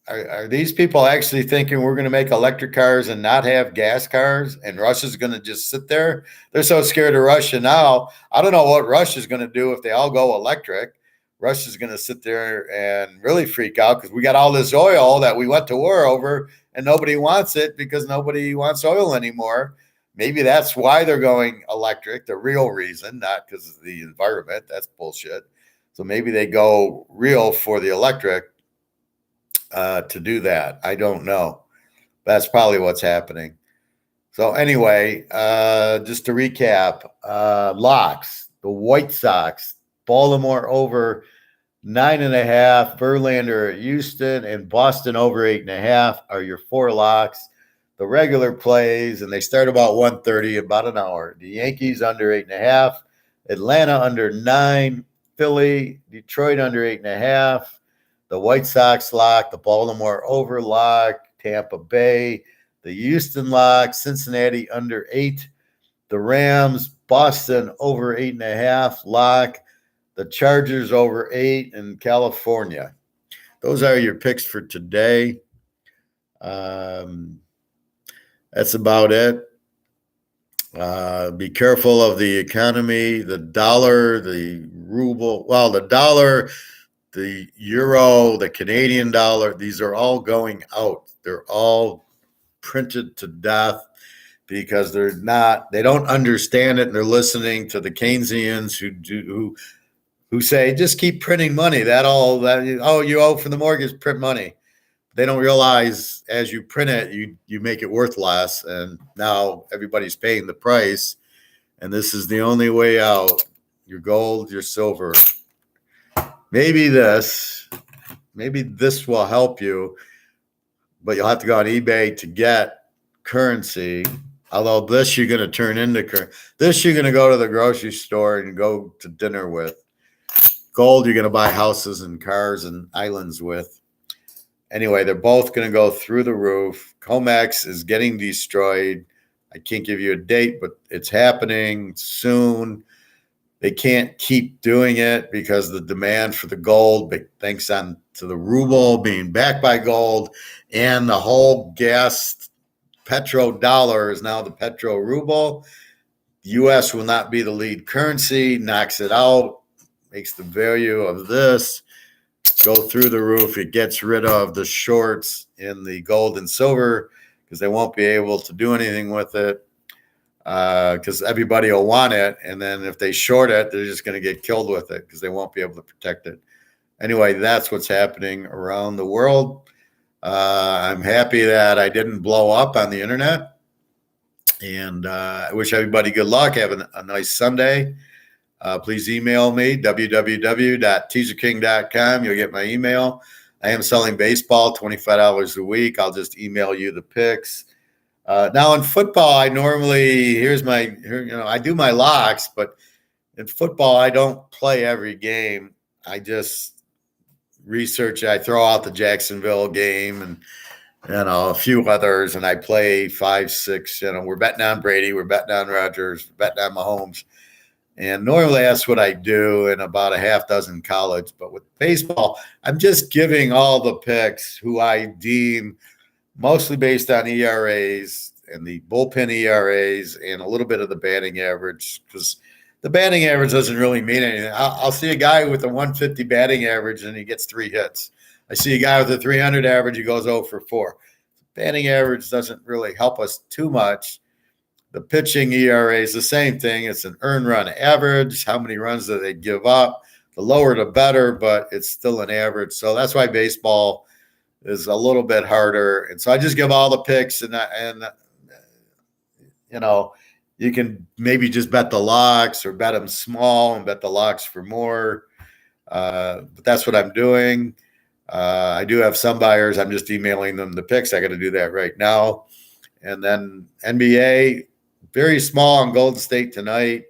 are these people actually thinking we're going to make electric cars and not have gas cars, and Russia's going to just sit there? They're so scared of Russia now. I don't know what Russia's going to do if they all go electric. Russia's going to sit there and really freak out because we got all this oil that we went to war over and nobody wants it because nobody wants oil anymore. Maybe that's why they're going electric, the real reason, not because of the environment. That's bullshit. So maybe they go real for the electric to do that. I don't know. That's probably what's happening. So anyway, just to recap, locks, the White Sox, Baltimore over 9.5, Verlander at Houston, and Boston over 8.5 are your 4 locks. The regular plays, and they start about 1:30, about an hour. The Yankees under 8.5, Atlanta under 9, Philly, Detroit under 8.5, the White Sox lock, the Baltimore over lock, Tampa Bay, the Houston lock, Cincinnati under 8, the Rams, Boston over 8.5 lock, the Chargers over 8 in California. Those are your picks for today. That's about it. Be careful of the economy, the dollar, the ruble. Well, the dollar, the euro, the Canadian dollar, these are all going out. They're all printed to death. because they don't understand it, and they're listening to the Keynesians who say just keep printing money. You owe for the mortgage, print money. They don't realize as you print it, you make it worth less, and now everybody's paying the price. And this is the only way out. Your gold, your silver. Maybe this will help you, but you'll have to go on eBay to get currency. Although this you're going to turn into currency. This you're going to go to the grocery store and go to dinner with. Gold you're going to buy houses and cars and islands with. Anyway, they're both going to go through the roof. COMEX is getting destroyed. I can't give you a date, but it's happening soon. They can't keep doing it because the demand for the gold, thanks to the ruble being backed by gold, and the whole gas petrodollar is now the petro ruble. The U.S. will not be the lead currency, knocks it out, makes the value of this go through the roof. It gets rid of the shorts in the gold and silver because they won't be able to do anything with it because everybody will want it. And then if they short it, they're just going to get killed with it because they won't be able to protect it. Anyway, that's what's happening around the world. I'm happy that I didn't blow up on the internet. And I wish everybody good luck. Have a nice Sunday. Please email me, www.teaserking.com. You'll get my email. I am selling baseball, $25 a week. I'll just email you the picks. Now in football, I normally, I do my locks, but in football, I don't play every game. I just research. I throw out the Jacksonville game and, a few others, and I play 5, 6. We're betting on Brady. We're betting on Rodgers. We're betting on Mahomes. And normally that's what I do in about a half dozen college. But with baseball, I'm just giving all the picks who I deem mostly based on ERAs and the bullpen ERAs and a little bit of the batting average because the batting average doesn't really mean anything. I'll see a guy with a 150 batting average and he gets 3 hits. I see a guy with a 300 average, he goes 0 for 4. Batting average doesn't really help us too much. The pitching ERA is the same thing. It's an earned run average. How many runs do they give up? The lower the better, but it's still an average. So that's why baseball is a little bit harder. And so I just give all the picks and you can maybe just bet the locks or bet them small and bet the locks for more. But that's what I'm doing. I do have some buyers. I'm just emailing them the picks. I got to do that right now. And then NBA, very small on Golden State tonight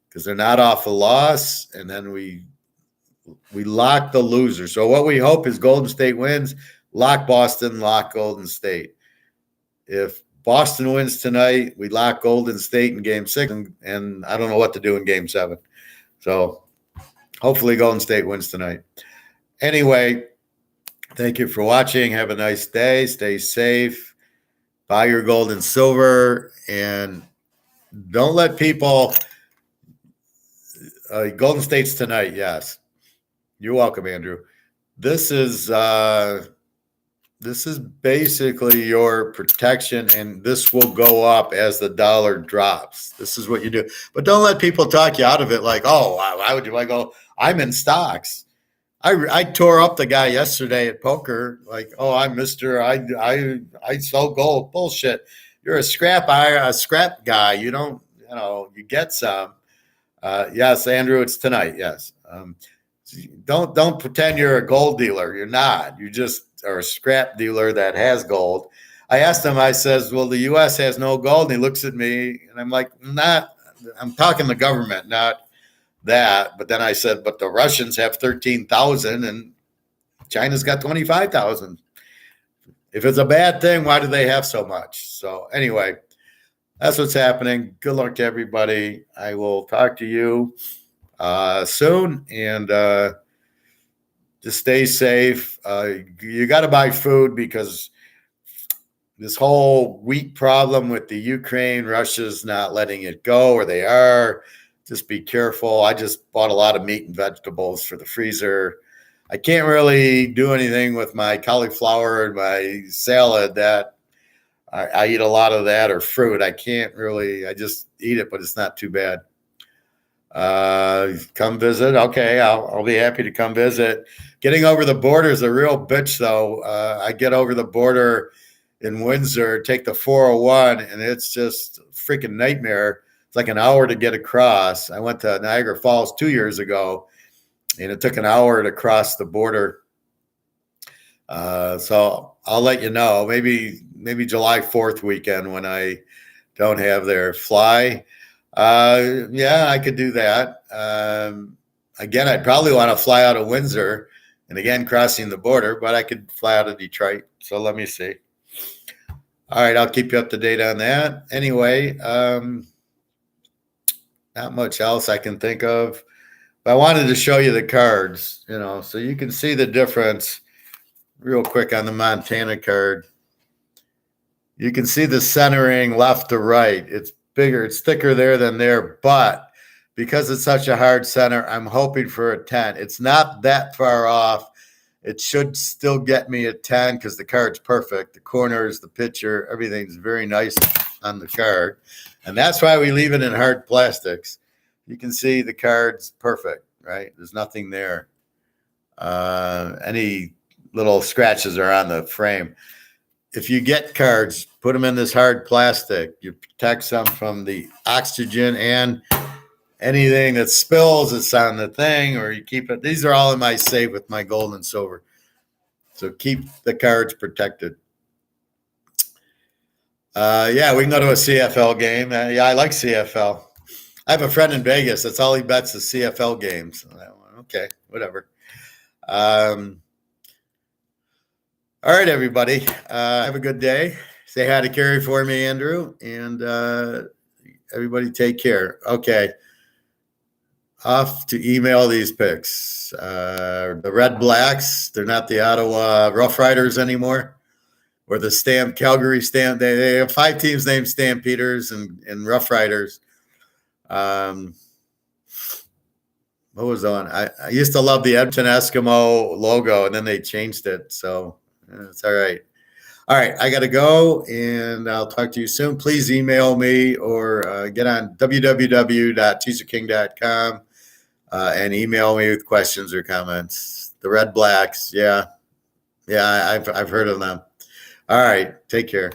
because they're not off a loss. And then we lock the loser. So what we hope is Golden State wins, lock Boston, lock Golden State. If Boston wins tonight, we lock Golden State in Game 6, and I don't know what to do in Game 7. So hopefully Golden State wins tonight. Anyway, thank you for watching. Have a nice day. Stay safe. Buy your gold and silver, and don't let people Golden State's tonight, yes. You're welcome, Andrew. This is basically your protection, and this will go up as the dollar drops. This is what you do. But don't let people talk you out of it like, oh, why would you? I go, I'm in stocks. I tore up the guy yesterday at poker, like, oh, I'm Mr. I sell gold. Bullshit. You're a scrap guy. You don't, you get some. Yes, Andrew, it's tonight. Yes. Don't pretend you're a gold dealer. You're not. You just are a scrap dealer that has gold. I asked him, I says, well, the U.S. has no gold. And he looks at me and I'm like, I'm talking the government, not that. But then I said, but the Russians have 13,000 and China's got 25,000. If it's a bad thing, why do they have so much? So anyway, that's what's happening. Good luck to everybody. I will talk to you soon, and just stay safe. You got to buy food because this whole wheat problem with the Ukraine, Russia's not letting it go, or they are. Just be careful. I just bought a lot of meat and vegetables for the freezer. I can't really do anything with my cauliflower and my salad that I eat a lot of that or fruit. I can't really, I just eat it, but it's not too bad. Come visit. Okay, I'll be happy to come visit. Getting over the border is a real bitch, though. I get over the border in Windsor, take the 401, and it's just a freaking nightmare. It's like an hour to get across. I went to Niagara Falls 2 years ago, and it took an hour to cross the border. So I'll let you know. Maybe July 4th weekend when I don't have their fly. Yeah, I could do that. Again, I'd probably want to fly out of Windsor and again crossing the border, but I could fly out of Detroit. So let me see. All right, I'll keep you up to date on that. Anyway, not much else I can think of. But I wanted to show you the cards, so you can see the difference real quick on the Montana card. You can see the centering left to right. It's bigger, it's thicker there than there, but because it's such a hard center, I'm hoping for a 10. It's not that far off. It should still get me a 10 because the card's perfect. The corners, the picture, everything's very nice on the card. And that's why we leave it in hard plastics. You can see the card's perfect, right? There's nothing there. Any little scratches are on the frame. If you get cards, put them in this hard plastic. You protect them from the oxygen and anything that spills that's on the thing, or you keep it. These are all in my safe with my gold and silver. So keep the cards protected. Yeah, we can go to a CFL game. Yeah, I like CFL. I have a friend in Vegas. That's all he bets is CFL games. Okay, whatever. All right, everybody. Have a good day. Say hi to Carrie for me, Andrew. And everybody take care. Okay. Off to email these picks. The Red Blacks, they're not the Ottawa Rough Riders anymore. Or the Calgary Stamp. They have 5 teams named Stampeders and Rough Riders. What was on? I used to love the Edmonton Eskimo logo, and then they changed it. So it's all right. All right, I got to go, and I'll talk to you soon. Please email me or get on www.teaserking.com and email me with questions or comments. The Red Blacks, yeah, I've heard of them. All right, take care.